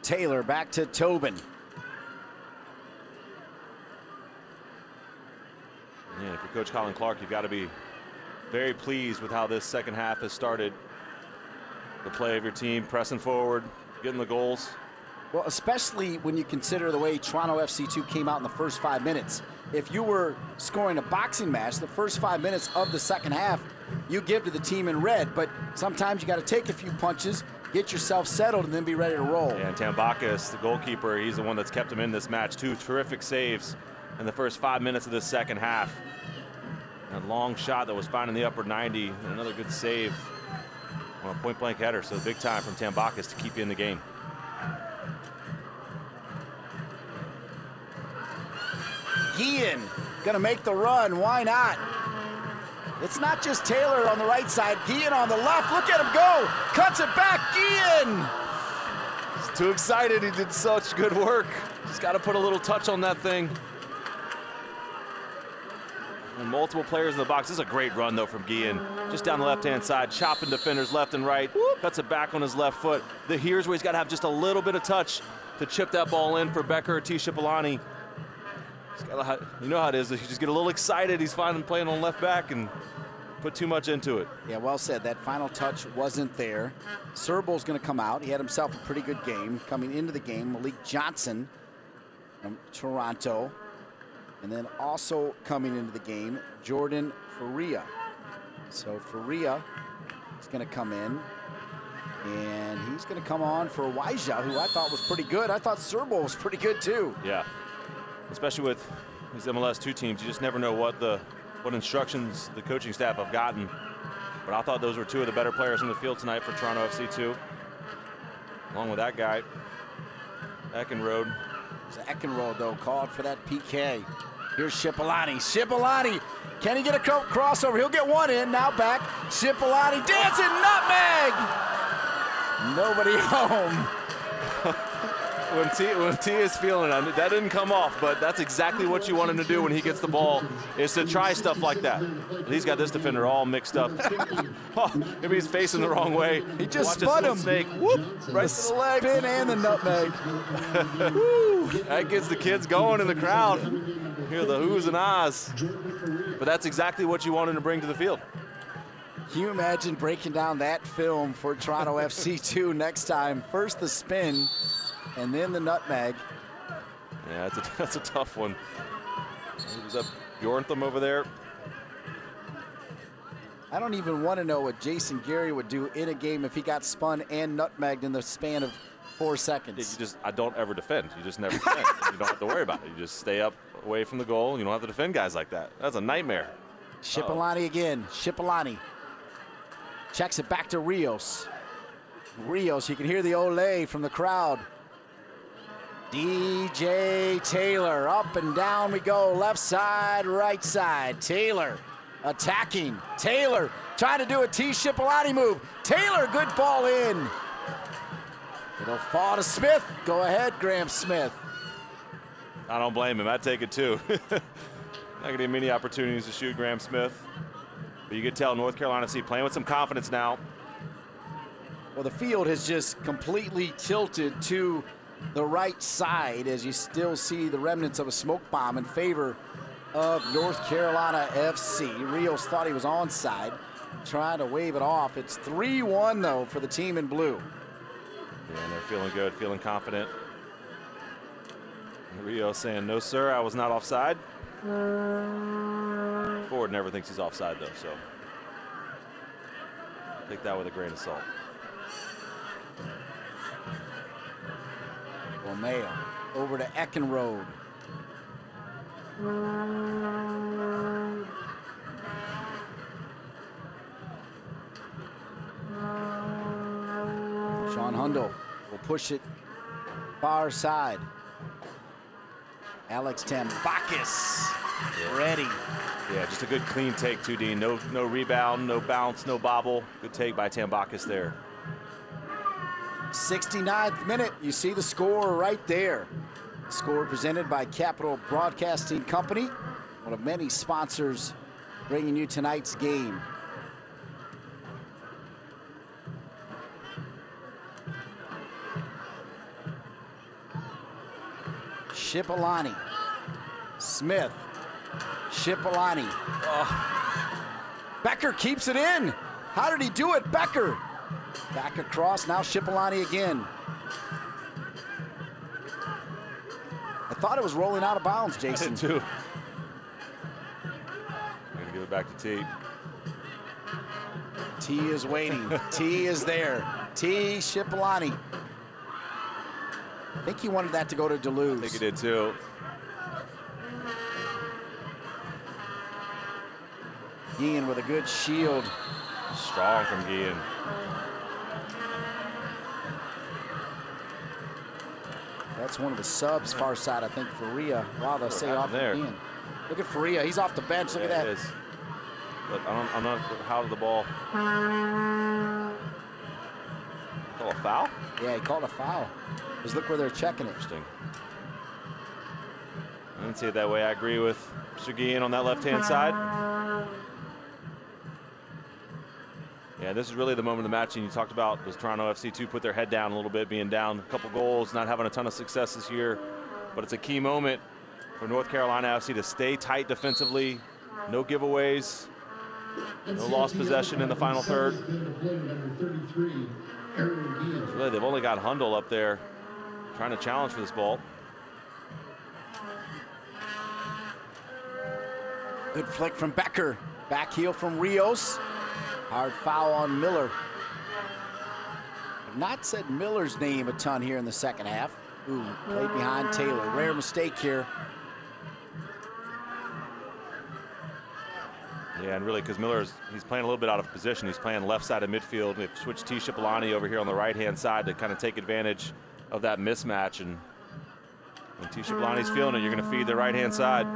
Taylor back to Tobin. Yeah, if you're Coach Colin Clark, you've got to be very pleased with how this second half has started. The play of your team, pressing forward, getting the goals. Well, especially when you consider the way Toronto FC 2 came out in the first 5 minutes. If you were scoring a boxing match, the first 5 minutes of the second half, you give to the team in red. But sometimes you got to take a few punches, get yourself settled, and then be ready to roll. Yeah, and Tambakis, the goalkeeper, he's the one that's kept him in this match. 2 terrific saves in the first 5 minutes of this second half. A long shot that was finding the upper 90, and another good save on a point-blank header. So big time from Tambakis to keep you in the game. Guillen gonna make the run, why not? It's not just Taylor on the right side, Guillen on the left, look at him go, cuts it back, Guillen! He's too excited, he did such good work. Just gotta put a little touch on that thing. And multiple players in the box. This is a great run, though, from Guillen. Just down the left-hand side, chopping defenders left and right. Cuts it back on his left foot. Here's where he's got to have just a little bit of touch to chip that ball in for Becker or T. Shipolani. You know how it is. You just get a little excited. He's finally playing on left back and put too much into it. Yeah, well said. That final touch wasn't there. Serbol's going to come out. He had himself a pretty good game coming into the game. Malik Johnson from Toronto. And then also coming into the game, Jordan Faria. So Faria is going to come in, and he's going to come on for Raija, who I thought was pretty good. I thought Serbol was pretty good too. Yeah, especially with these MLS 2 teams, you just never know what instructions the coaching staff have gotten. But I thought those were 2 of the better players in the field tonight for Toronto FC 2, along with that guy, Eckenrode. Eckenrode, though, called for that PK. Here's Shipolani. Shipolani, can he get a crossover? He'll get one in, now back. Shipolani dancing, nutmeg! Nobody home. When T is feeling it, that didn't come off, but that's exactly what you want him to do when he gets the ball, is to try stuff like that. He's got this defender all mixed up. Oh, maybe he's facing the wrong way. He just spun him. Snake. Whoop, right to the leg. Spin and the nutmeg. That gets the kids going in the crowd. Hear the whoos and ahs. But that's exactly what you want him to bring to the field. Can you imagine breaking down that film for Toronto FC 2 next time? First the spin, and then the nutmeg. Yeah, that's a tough one. Is that Bjorntham over there? I don't even want to know what Jason Gary would do in a game if he got spun and nutmegged in the span of 4 seconds. I don't ever defend. You just never defend. You don't have to worry about it. You just stay up away from the goal. You don't have to defend guys like that. That's a nightmare. Shipolani again. Shipolani checks it back to Rios. Rios, you can hear the ole from the crowd. DJ Taylor, up and down we go. Left side, right side. Taylor attacking. Taylor trying to do a T. Shipolani move. Taylor, good ball in. It'll fall to Smith. Go ahead, Graham Smith. I don't blame him. I'd take it too. Not going to get many opportunities to shoot Graham Smith. But you can tell North Carolina FC playing with some confidence now. Well, the field has just completely tilted to the right side as you still see the remnants of a smoke bomb in favor of North Carolina FC. Rios thought he was onside, trying to wave it off. It's 3-1, though, for the team in blue. Yeah, and they're feeling good, feeling confident. Rio saying, no, sir, I was not offside. Forward never thinks he's offside, though, so take that with a grain of salt. Romeo over to Eckenrode. Sean Hundle will push it far side. Alex Tambakis ready. Yeah, just a good clean take too, Dean. No rebound, no bounce, no bobble. Good take by Tambakis there. 69th minute, you see the score right there. Score presented by Capital Broadcasting Company, one of many sponsors bringing you tonight's game. Shipolani, Smith, Shipolani. Oh. Becker keeps it in. How did he do it, Becker? Back across, now Shipolani again. I thought it was rolling out of bounds, Jason. I did too. I'm gonna give it back to T. T is waiting. T is there. T. Shipolani. I think he wanted that to go to Duluth. I think he did too. Guillen with a good shield. Strong from Guillen. That's one of the subs far side, I think, Faria. Wow, they'll say off there. Look at Faria. He's off the bench. Look at that. It is. But I'm not how did the ball. Call a foul? Yeah, he called a foul. Just look where they're checking it. Interesting. I didn't see it that way. I agree with Mr. Guillen on that left-hand side. Yeah, this is really the moment of the match, and you talked about does Toronto FC2 put their head down a little bit, being down a couple goals, not having a ton of success this year. But it's a key moment for North Carolina FC to stay tight defensively, no giveaways, no lost possession in the final third. Really, they've only got Hundle up there trying to challenge for this ball. Good flick from Becker. Back heel from Rios. Hard foul on Miller. I've not said Miller's name a ton here in the second half. Ooh, played behind Taylor. Rare mistake here. Yeah, and really, because he's playing a little bit out of position. He's playing left side of midfield. They've switched T. Shipolani over here on the right-hand side to kind of take advantage of that mismatch. And when T. Shipolani's feeling it, you're going to feed the right-hand side.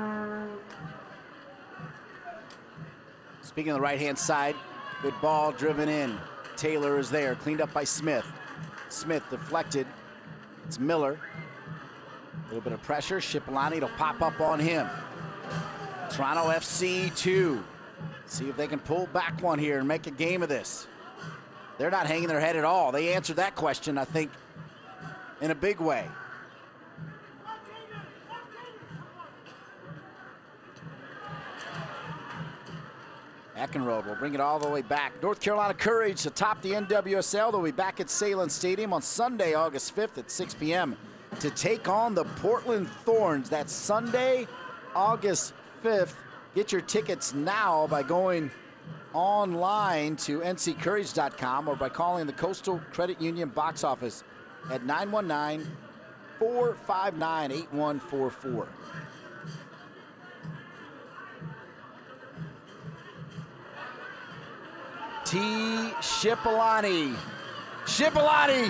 Speaking of the right-hand side, good ball driven in. Taylor is there, cleaned up by Smith. Smith deflected. It's Miller. A little bit of pressure. Shipolani, it'll pop up on him. Toronto FC 2. See if they can pull back one here and make a game of this. They're not hanging their head at all. They answered that question, I think, in a big way. Eckenrode will bring it all the way back. North Carolina Courage to top the NWSL. They'll be back at Salem Stadium on Sunday, August 5th at 6 p.m. to take on the Portland Thorns. That's Sunday, August 5th. Get your tickets now by going online to nccourage.com or by calling the Coastal Credit Union box office at 919-459-8144. T. Shipolani. Shipolani!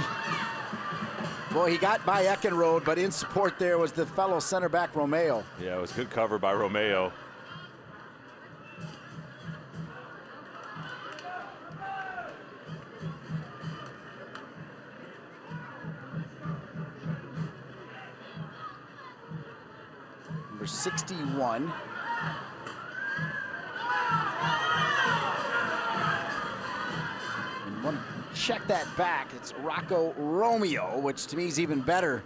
Boy, he got by Eckenrode, but in support there was the fellow center back, Romeo. Yeah, it was good cover by Romeo. Number 61. And want to check that back. It's Rocco Romeo, which to me is even better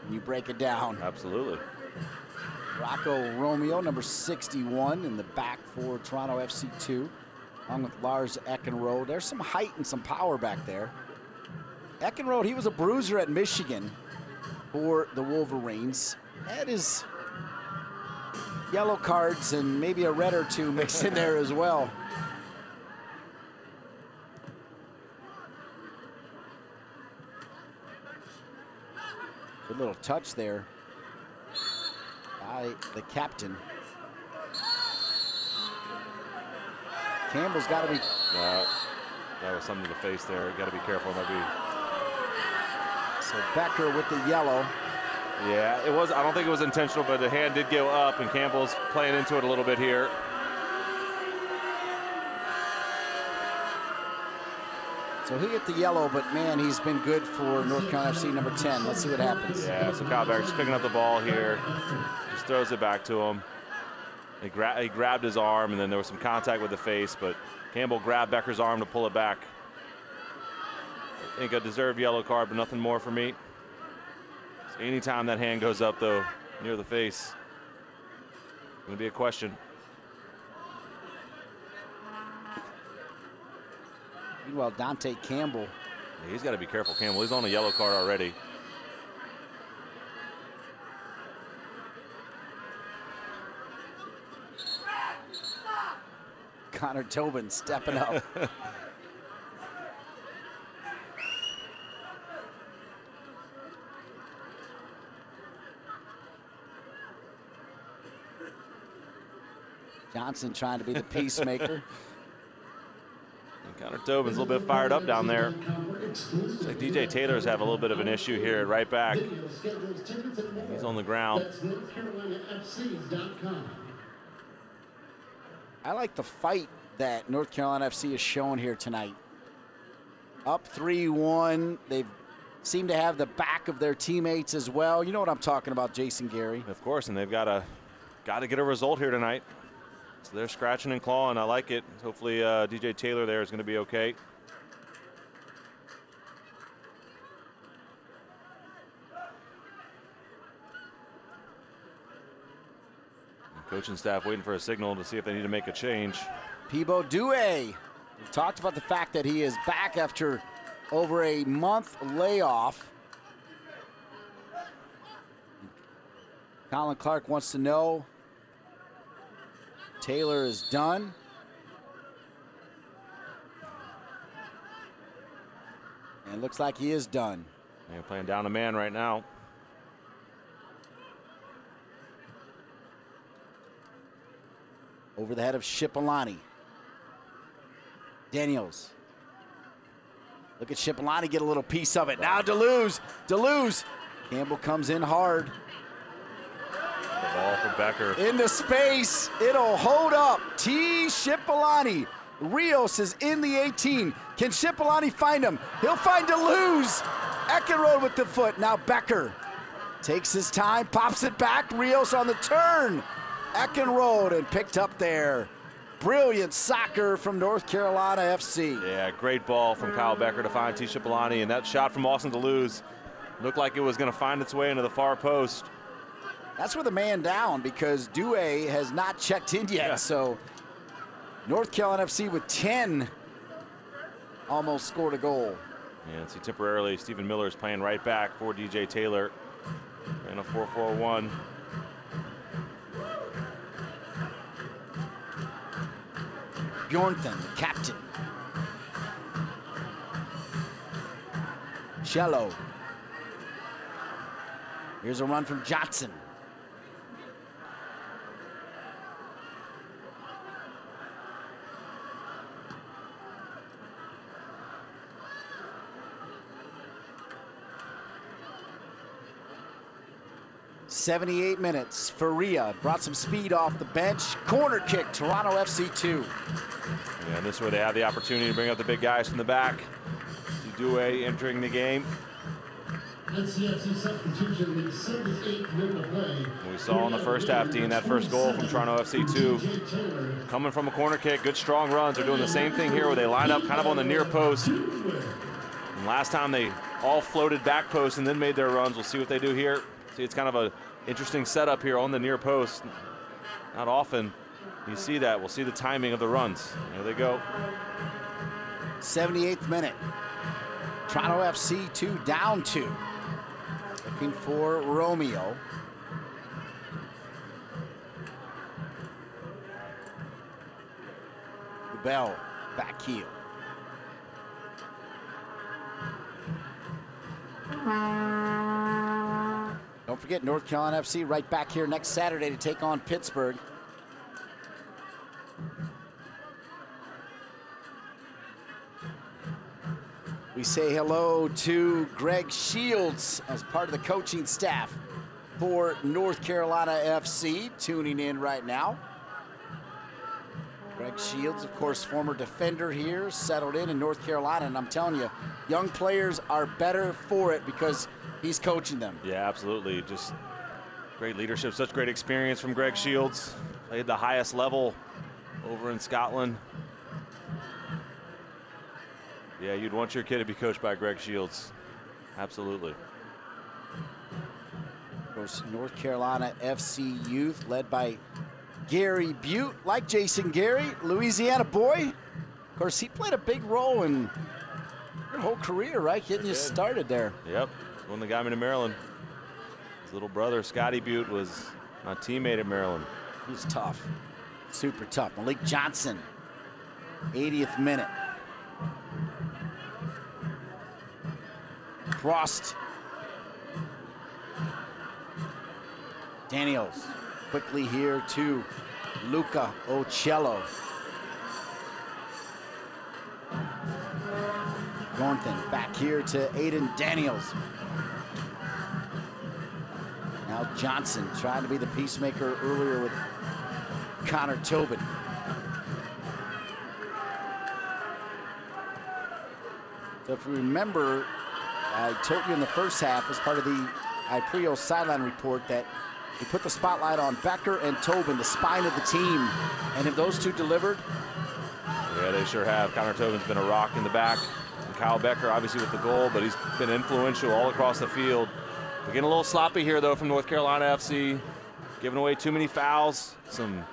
when you break it down. Absolutely. Rocco Romeo, number 61 in the back for Toronto FC2, along with Lars Eckenrode. There's some height and some power back there. Eckenrode, he was a bruiser at Michigan for the Wolverines. That is yellow cards and maybe a red or two mixed in there as well. Good little touch there by the captain. Campbell's got to be. That was something to face there. Got to be careful. So Becker with the yellow. Yeah, it was. I don't think it was intentional, but the hand did go up, and Campbell's playing into it a little bit here. So he hit the yellow, but man, he's been good for North Carolina FC, number 10. Let's see what happens. Yeah, so Kyle Becker just picking up the ball here, just throws it back to him. He grabbed his arm, and then there was some contact with the face, but Campbell grabbed Becker's arm to pull it back. I think a deserved yellow card, but nothing more for me. So anytime that hand goes up, though, near the face, it's going to be a question. Meanwhile, Dante Campbell. Yeah, he's got to be careful, Campbell. He's on a yellow card already. Connor Tobin stepping up. Johnson trying to be the peacemaker. Connor Tobin's a little bit fired up down there. Looks like DJ Taylor's have a little bit of an issue here at right back. He's on the ground. I like the fight that North Carolina FC is showing here tonight. Up 3-1. They seem to have the back of their teammates as well. You know what I'm talking about, Jason Gary. Of course, and they've got to get a result here tonight. So they're scratching and clawing. I like it. Hopefully DJ Taylor there is going to be okay. Coaching staff waiting for a signal to see if they need to make a change. Peebo Due. We talked about the fact that he is back after over a month layoff. Colin Clark wants to know Taylor is done. And it looks like he is done. They're playing down a man right now. Over the head of Shipolani. Daniels. Look at Shipolani get a little piece of it. Now Deleuze. Campbell comes in hard. The ball for Becker. Into space. It'll hold up. T. Shipolani. Rios is in the 18. Can Shipolani find him? He'll find Deleuze. Eckenrode with the foot. Now Becker takes his time, pops it back. Rios on the turn. Eckenrode and picked up there. Brilliant soccer from North Carolina FC. Yeah, great ball from Kyle Becker to find T. Shipolani, and that shot from Austin Deleuze looked like it was going to find its way into the far post. That's with a man down because Due has not checked in yet. Yeah. So North Carolina FC with 10 almost scored a goal. Yeah, see temporarily Stephen Miller is playing right back for DJ Taylor in a 4-4-1. Bjornthen, the captain. Cello. Here's a run from Johnson. 78 minutes. Faria brought some speed off the bench. Corner kick, Toronto FC 2. Yeah, and this is where they have the opportunity to bring up the big guys from the back. Due entering the game. NCFC substitution, the 78th minute of play. We saw in the first half, Dean, that first goal from Toronto FC 2. Coming from a corner kick, good strong runs. They're doing the same thing here where they line up kind of on the near post. And last time they all floated back post and then made their runs. We'll see what they do here. See, it's kind of an interesting setup here on the near post. Not often you see that. We'll see the timing of the runs. There they go. 78th minute. Toronto FC 2 down 2. Looking for Romeo. Bell back heel. Don't forget North Carolina FC right back here next Saturday to take on Pittsburgh. We say hello to Greg Shields as part of the coaching staff for North Carolina FC, tuning in right now. Greg Shields, of course, former defender here, settled in North Carolina, and I'm telling you, young players are better for it because he's coaching them. Yeah, absolutely. Just great leadership, such great experience from Greg Shields. Played the highest level over in Scotland. Yeah, you'd want your kid to be coached by Greg Shields. Absolutely. Of course, North Carolina FC youth led by Gary Butte, like Jason Gary, Louisiana boy. Of course, he played a big role in your whole career, right? Getting you started there. Yep, when they got me to Maryland. His little brother, Scotty Butte, was my teammate at Maryland. He was tough, super tough. Malik Johnson, 80th minute. Crossed. Daniels quickly here to Luca Ocello. Thornton back here to Aiden Daniels. Now Johnson trying to be the peacemaker earlier with Connor Tobin. So if you remember, I told you in the first half as part of the Iprio sideline report that we put the spotlight on Becker and Tobin, the spine of the team. And if those two delivered? Yeah, they sure have. Connor Tobin's been a rock in the back. And Kyle Becker, obviously, with the goal, but he's been influential all across the field. We're getting a little sloppy here, though, from North Carolina FC. Giving away too many fouls, some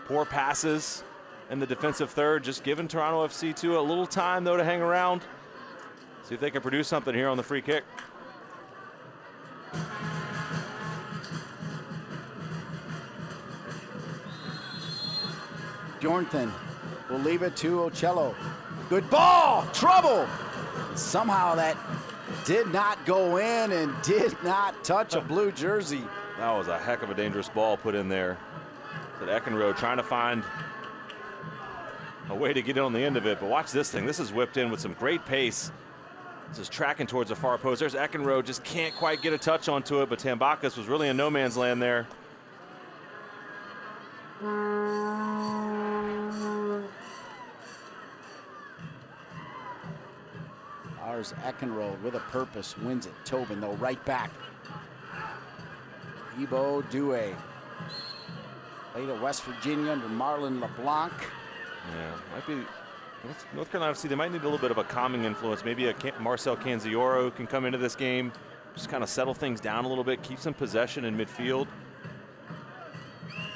poor passes in the defensive third. Just giving Toronto FC 2 a little time, though, to hang around. See if they can produce something here on the free kick. Bjornson will leave it to Ocello. Good ball, trouble. Somehow that did not go in and did not touch a blue jersey. That was a heck of a dangerous ball put in there. But Eckenrode trying to find a way to get in on the end of it. But watch this thing. This is whipped in with some great pace. This is tracking towards the far post. There's Eckenrode, just can't quite get a touch onto it, but Tambakis was really in no man's land there. Ours Eckenrode with a purpose wins it. Tobin, though, right back. Ebo Due. Played at West Virginia under Marlon LeBlanc. Yeah, might be North Carolina FC. They might need a little bit of a calming influence. Maybe a Marcel Canzioro can come into this game, just kind of settle things down a little bit, keep some possession in midfield.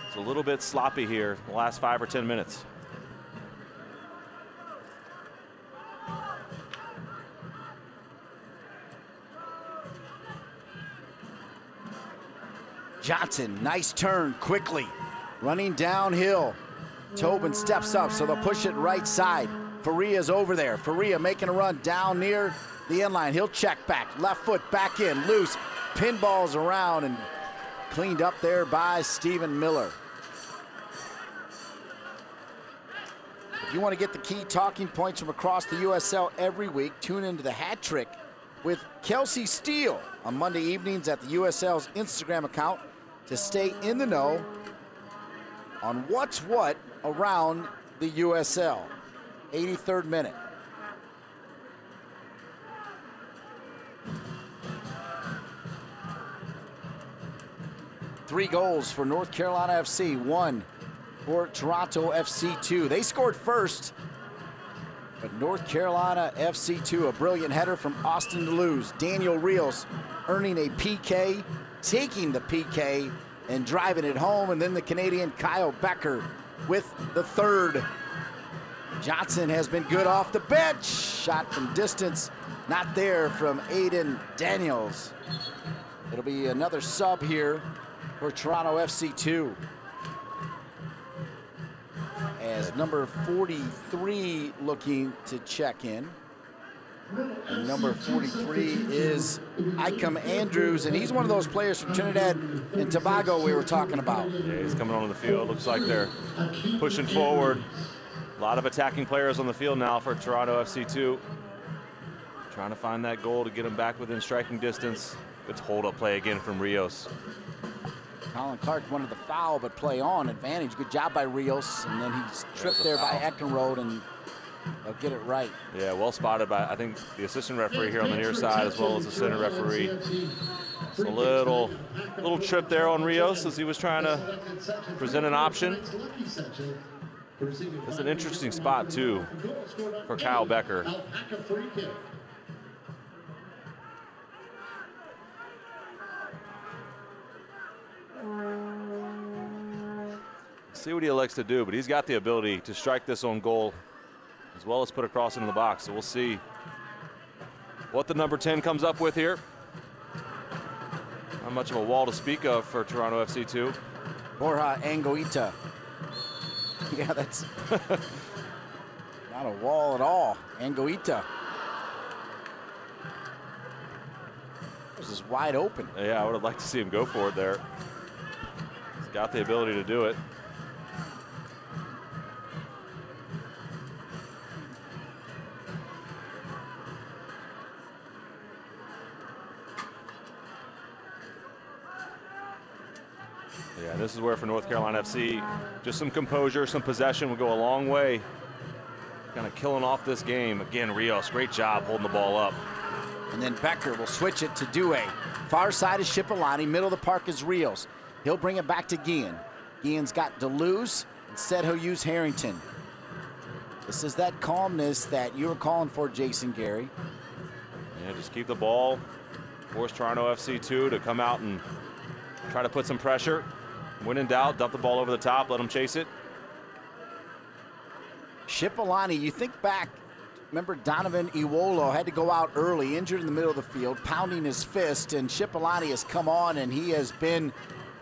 It's a little bit sloppy here the last 5 or 10 minutes. Johnson, nice turn, quickly. Running downhill. Tobin steps up, so they'll push it right side. Faria's over there. Faria making a run down near the end line. He'll check back. Left foot back in, loose. Pinballs around and cleaned up there by Stephen Miller. If you want to get the key talking points from across the USL every week, tune into the Hat Trick with Kelsey Steele on Monday evenings at the USL's Instagram account to stay in the know on what's what around the USL. 83rd minute. Three goals for North Carolina FC, one for Toronto FC 2. They scored first, but North Carolina FC 2, a brilliant header from Austin DeLuz. Daniel Rios earning a PK, taking the PK and driving it home, and then the Canadian Kyle Becker with the third. Johnson has been good off the bench. Shot from distance, not there from Aiden Daniels. It'll be another sub here for Toronto FC 2. As number 43 looking to check in. And number 43 is Icam Andrews, and he's one of those players from Trinidad and Tobago we were talking about. Yeah, he's coming onto the field. Looks like they're pushing forward. A lot of attacking players on the field now for Toronto FC 2. Trying to find that goal to get him back within striking distance. Good hold-up play again from Rios. Colin Clark wanted the foul, but play on advantage. Good job by Rios, and then he's tripped there by Eckenrode, and they'll get it right. Yeah, well spotted by, I think, the assistant referee here on the near side, as well as the center referee. It's a little trip there on Rios as he was trying to present an option. It's an interesting spot, too, for Kyle Becker. See what he elects to do, but he's got the ability to strike this on goal as well as put a cross into the box. So we'll see what the number 10 comes up with here. Not much of a wall to speak of for Toronto FC 2. Borja Angoita. Yeah, that's not a wall at all. Angoita. This is wide open. Yeah, I would have liked to see him go for it there. He's got the ability to do it. Yeah, this is where for North Carolina FC, just some composure, some possession will go a long way. Kind of killing off this game. Again, Rios, great job holding the ball up. And then Becker will switch it to Due. Far side is Shipolani, middle of the park is Rios. He'll bring it back to Guillen. Guillen's got DeLuz. Instead, he'll use Harrington. This is that calmness that you were calling for, Jason Gary. Yeah, just keep the ball. Force Toronto FC 2 to come out and try to put some pressure. When in doubt, dump the ball over the top, let them chase it. Shipolani, you think back, remember Donovan Iwolo had to go out early, injured in the middle of the field, pounding his fist, and Shipolani has come on and he has been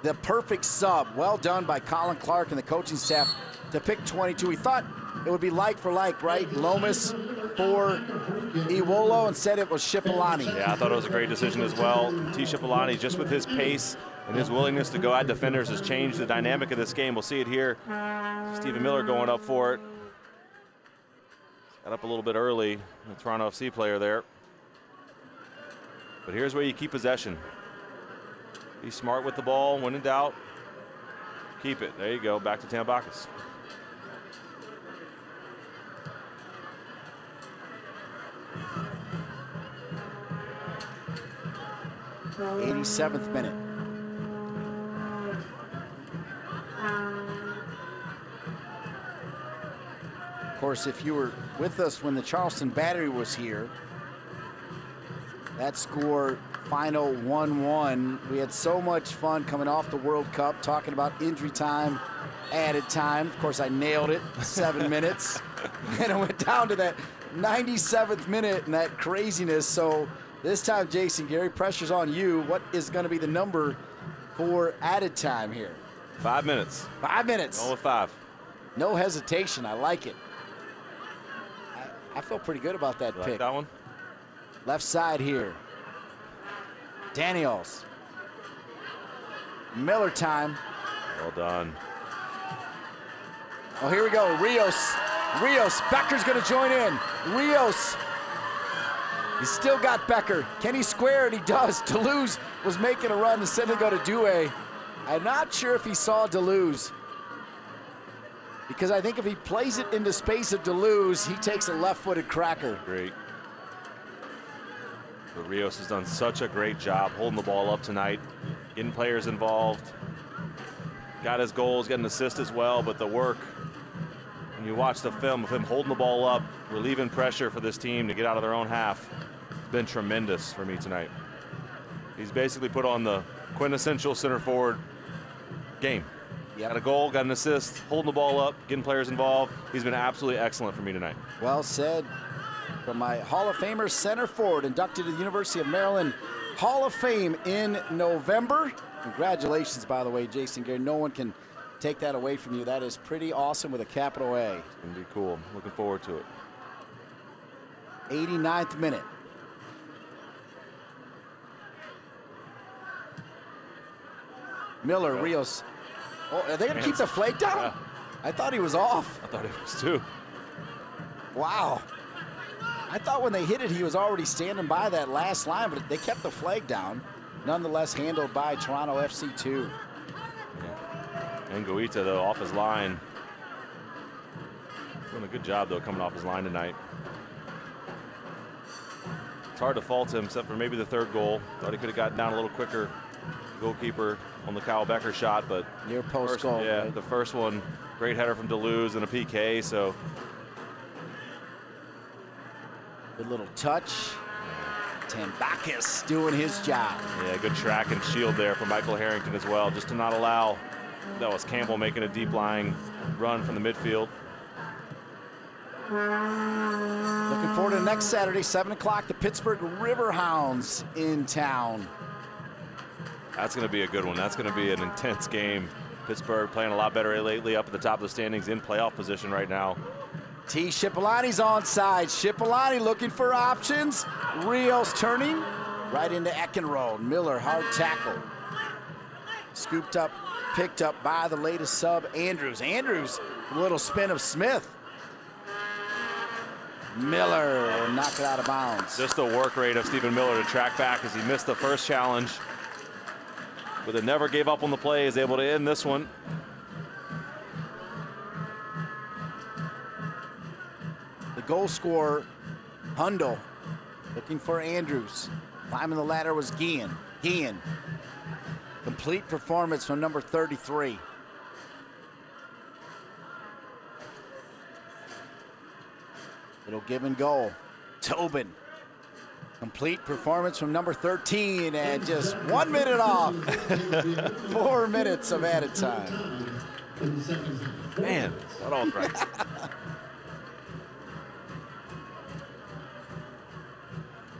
the perfect sub. Well done by Colin Clark and the coaching staff to pick 22. We thought it would be like for like, right? Lomas for Iwolo, instead it was Shipolani. Yeah, I thought it was a great decision as well. T. Shipolani, just with his pace and his willingness to go at defenders, has changed the dynamic of this game. We'll see it here. Stephen Miller going up for it. Got up a little bit early, the Toronto FC player there. But here's where you keep possession. Be smart with the ball. When in doubt, keep it. There you go. Back to Tambakis. '87th minute. Of course, if you were with us when the Charleston Battery was here, that score final 1-1. We had so much fun coming off the World Cup, talking about injury time, added time. Of course, I nailed it, 7 minutes. And it went down to that 97th minute and that craziness. So this time, Jason Gary, pressure's on you. What is going to be the number for added time here? 5 minutes. 5 minutes. Going with 5. No hesitation. I like it. I feel pretty good about that You pick. like that one? Left side here. Daniels. Miller time. Well done. Oh, here we go. Rios. Becker's going to join in. Rios He's still got Becker. Can he square it? He does. Deleuze was making a run instead of go to Douay. I'm not sure if he saw Deleuze, because I think if he plays it into space of Deleuze, he takes a left-footed cracker. Great. But Rios has done such a great job holding the ball up tonight, getting players involved. Got his goals, got an assist as well, but the work, when you watch the film of him holding the ball up, relieving pressure for this team to get out of their own half, it's been tremendous for me tonight. He's basically put on the quintessential center forward game. Got a goal, got an assist, holding the ball up, getting players involved. He's been absolutely excellent for me tonight. Well said from my Hall of Famer center forward, inducted to the University of Maryland Hall of Fame in November. Congratulations, by the way, Jason Gary. No one can take that away from you. That is pretty awesome with a capital A. It's going to be cool. Looking forward to it. 89th minute. Miller, Rios. Oh, are they going to keep the flag down? Yeah. I thought he was off. I thought it was too. Wow. I thought when they hit it, he was already standing by that last line, but they kept the flag down. Nonetheless, handled by Toronto FC 2. Yeah. And Goita, though, off his line. Doing a good job, though, coming off his line tonight. It's hard to fault him, except for maybe the third goal. Thought he could have gotten down a little quicker. Goalkeeper on the Kyle Becker shot, but near post goal. Yeah, right? The first one, great header from Deleuze and a PK, so. Good little touch. Tambakis doing his job. Yeah, good track and shield there from Michael Harrington as well, just to not allow, that was Campbell making a deep lying run from the midfield. Looking forward to next Saturday, 7 o'clock, the Pittsburgh Riverhounds in town. That's going to be a good one. That's going to be an intense game. Pittsburgh playing a lot better lately, up at the top of the standings, in playoff position right now. T. Shipolani's onside. Shipolani looking for options. Rios turning right into Eckenrode. Miller, hard tackle. Scooped up, picked up by the latest sub, Andrews. Andrews, a little spin of Smith. Miller will knock it out of bounds. Just the work rate of Stephen Miller to track back as he missed the first challenge. But it never gave up on the play, is able to end this one. The goal scorer, Hundle, looking for Andrews. Climbing the ladder was Guillen. Guillen, complete performance from number 33. Little give and go. Tobin. Complete performance from number 13, and just 1 minute off. 4 minutes of added time. Man, that all right.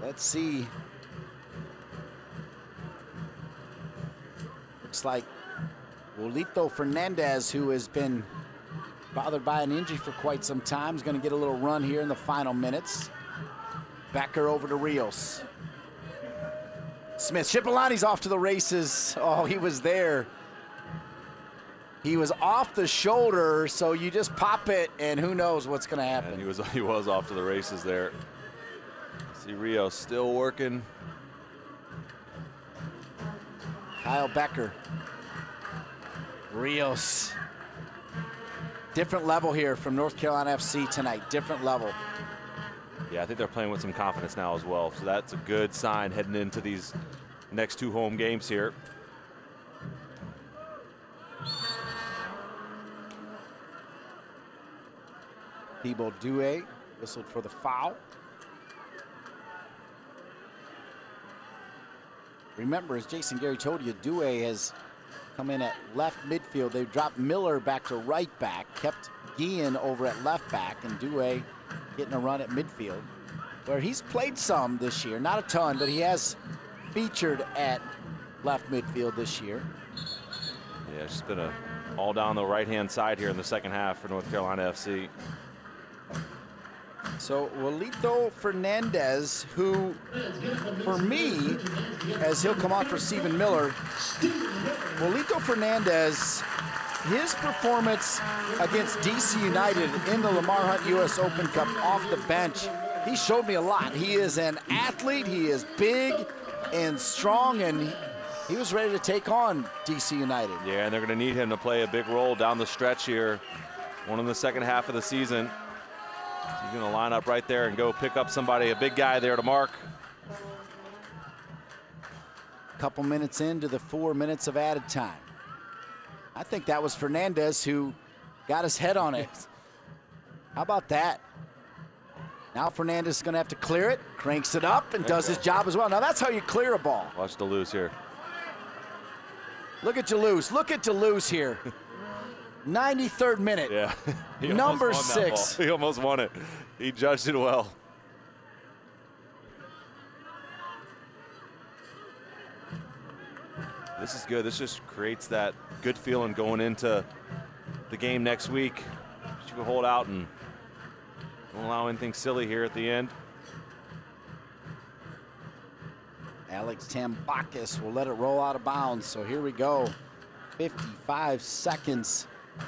Let's see. Looks like Wolito Fernandez, who has been bothered by an injury for quite some time, is going to get a little run here in the final minutes. Becker over to Rios. Smith, Shipolani's off to the races. Oh, he was there. He was off the shoulder, so you just pop it, and who knows what's going to happen. And he was off to the races there. See Rios still working. Kyle Becker. Rios. Different level here from North Carolina FC tonight. Different level. Yeah, I think they're playing with some confidence now as well. So that's a good sign heading into these next 2 home games here. Thibault Douay whistled for the foul. Remember, as Jason Gary told you, Douay has come in at left midfield. They dropped Miller back to right back, kept Guillen over at left back, and Douay getting a run at midfield, where he's played some this year. Not a ton, but he has featured at left midfield this year. Yeah, it's just been all down the right-hand side here in the second half for North Carolina FC. So Wolito Fernandez, who, for me, as he'll come on for Stephen Miller, Wolito Fernandez, his performance against DC United in the Lamar Hunt U.S. Open Cup off the bench he showed me a lot. He is an athlete. He is big and strong, and he was ready to take on DC United. Yeah, and they're going to need him to play a big role down the stretch here. One in the second half of the season. He's going to line up right there and go pick up somebody, a big guy there to mark. Couple minutes into the 4 minutes of added time. I think that was Fernandez who got his head on it. How about that? Now Fernandez is going to have to clear it, cranks it up, and does his job as well. Now that's how you clear a ball. Watch Deleuze here. Look at Deleuze. Look at Deleuze here. 93rd minute. Yeah. Number 6. He almost won it. He judged it well. This is good. This just creates that good feeling going into the game next week. You can hold out and don't allow anything silly here at the end. Alex Tambakis will let it roll out of bounds. So here we go. 55 seconds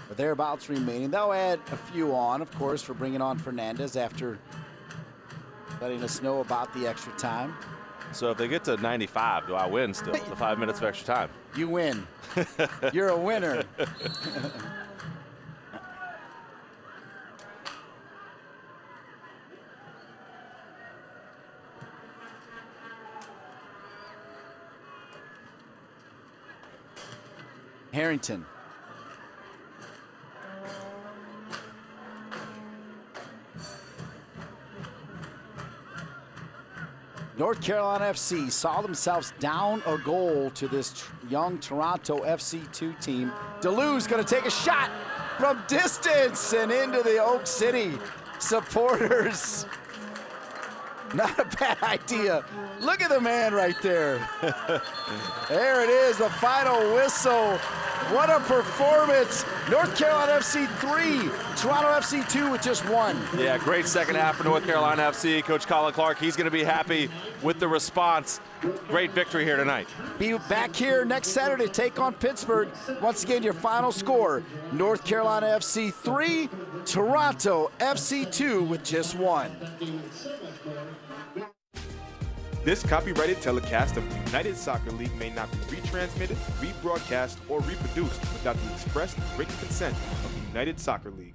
or thereabouts remaining. They'll add a few on, of course, for bringing on Fernandez after letting us know about the extra time. So if they get to 95, do I win still? The 5 minutes of extra time. You win. You're a winner. Harrington. North Carolina FC saw themselves down a goal to this young Toronto FC2 team. Deleuze going to take a shot from distance and into the Oak City supporters. Not a bad idea. Look at the man right there. There it is, the final whistle. What a performance. North Carolina FC 3, Toronto FC 2 with just 1. Yeah, great second half for North Carolina FC. Coach Colin Clark, he's going to be happy with the response. Great victory here tonight. Be back here next Saturday to take on Pittsburgh. Once again, your final score, North Carolina FC 3, Toronto FC 2 with just 1. This copyrighted telecast of the United Soccer League may not be retransmitted, rebroadcast, or reproduced without the express written consent of the United Soccer League.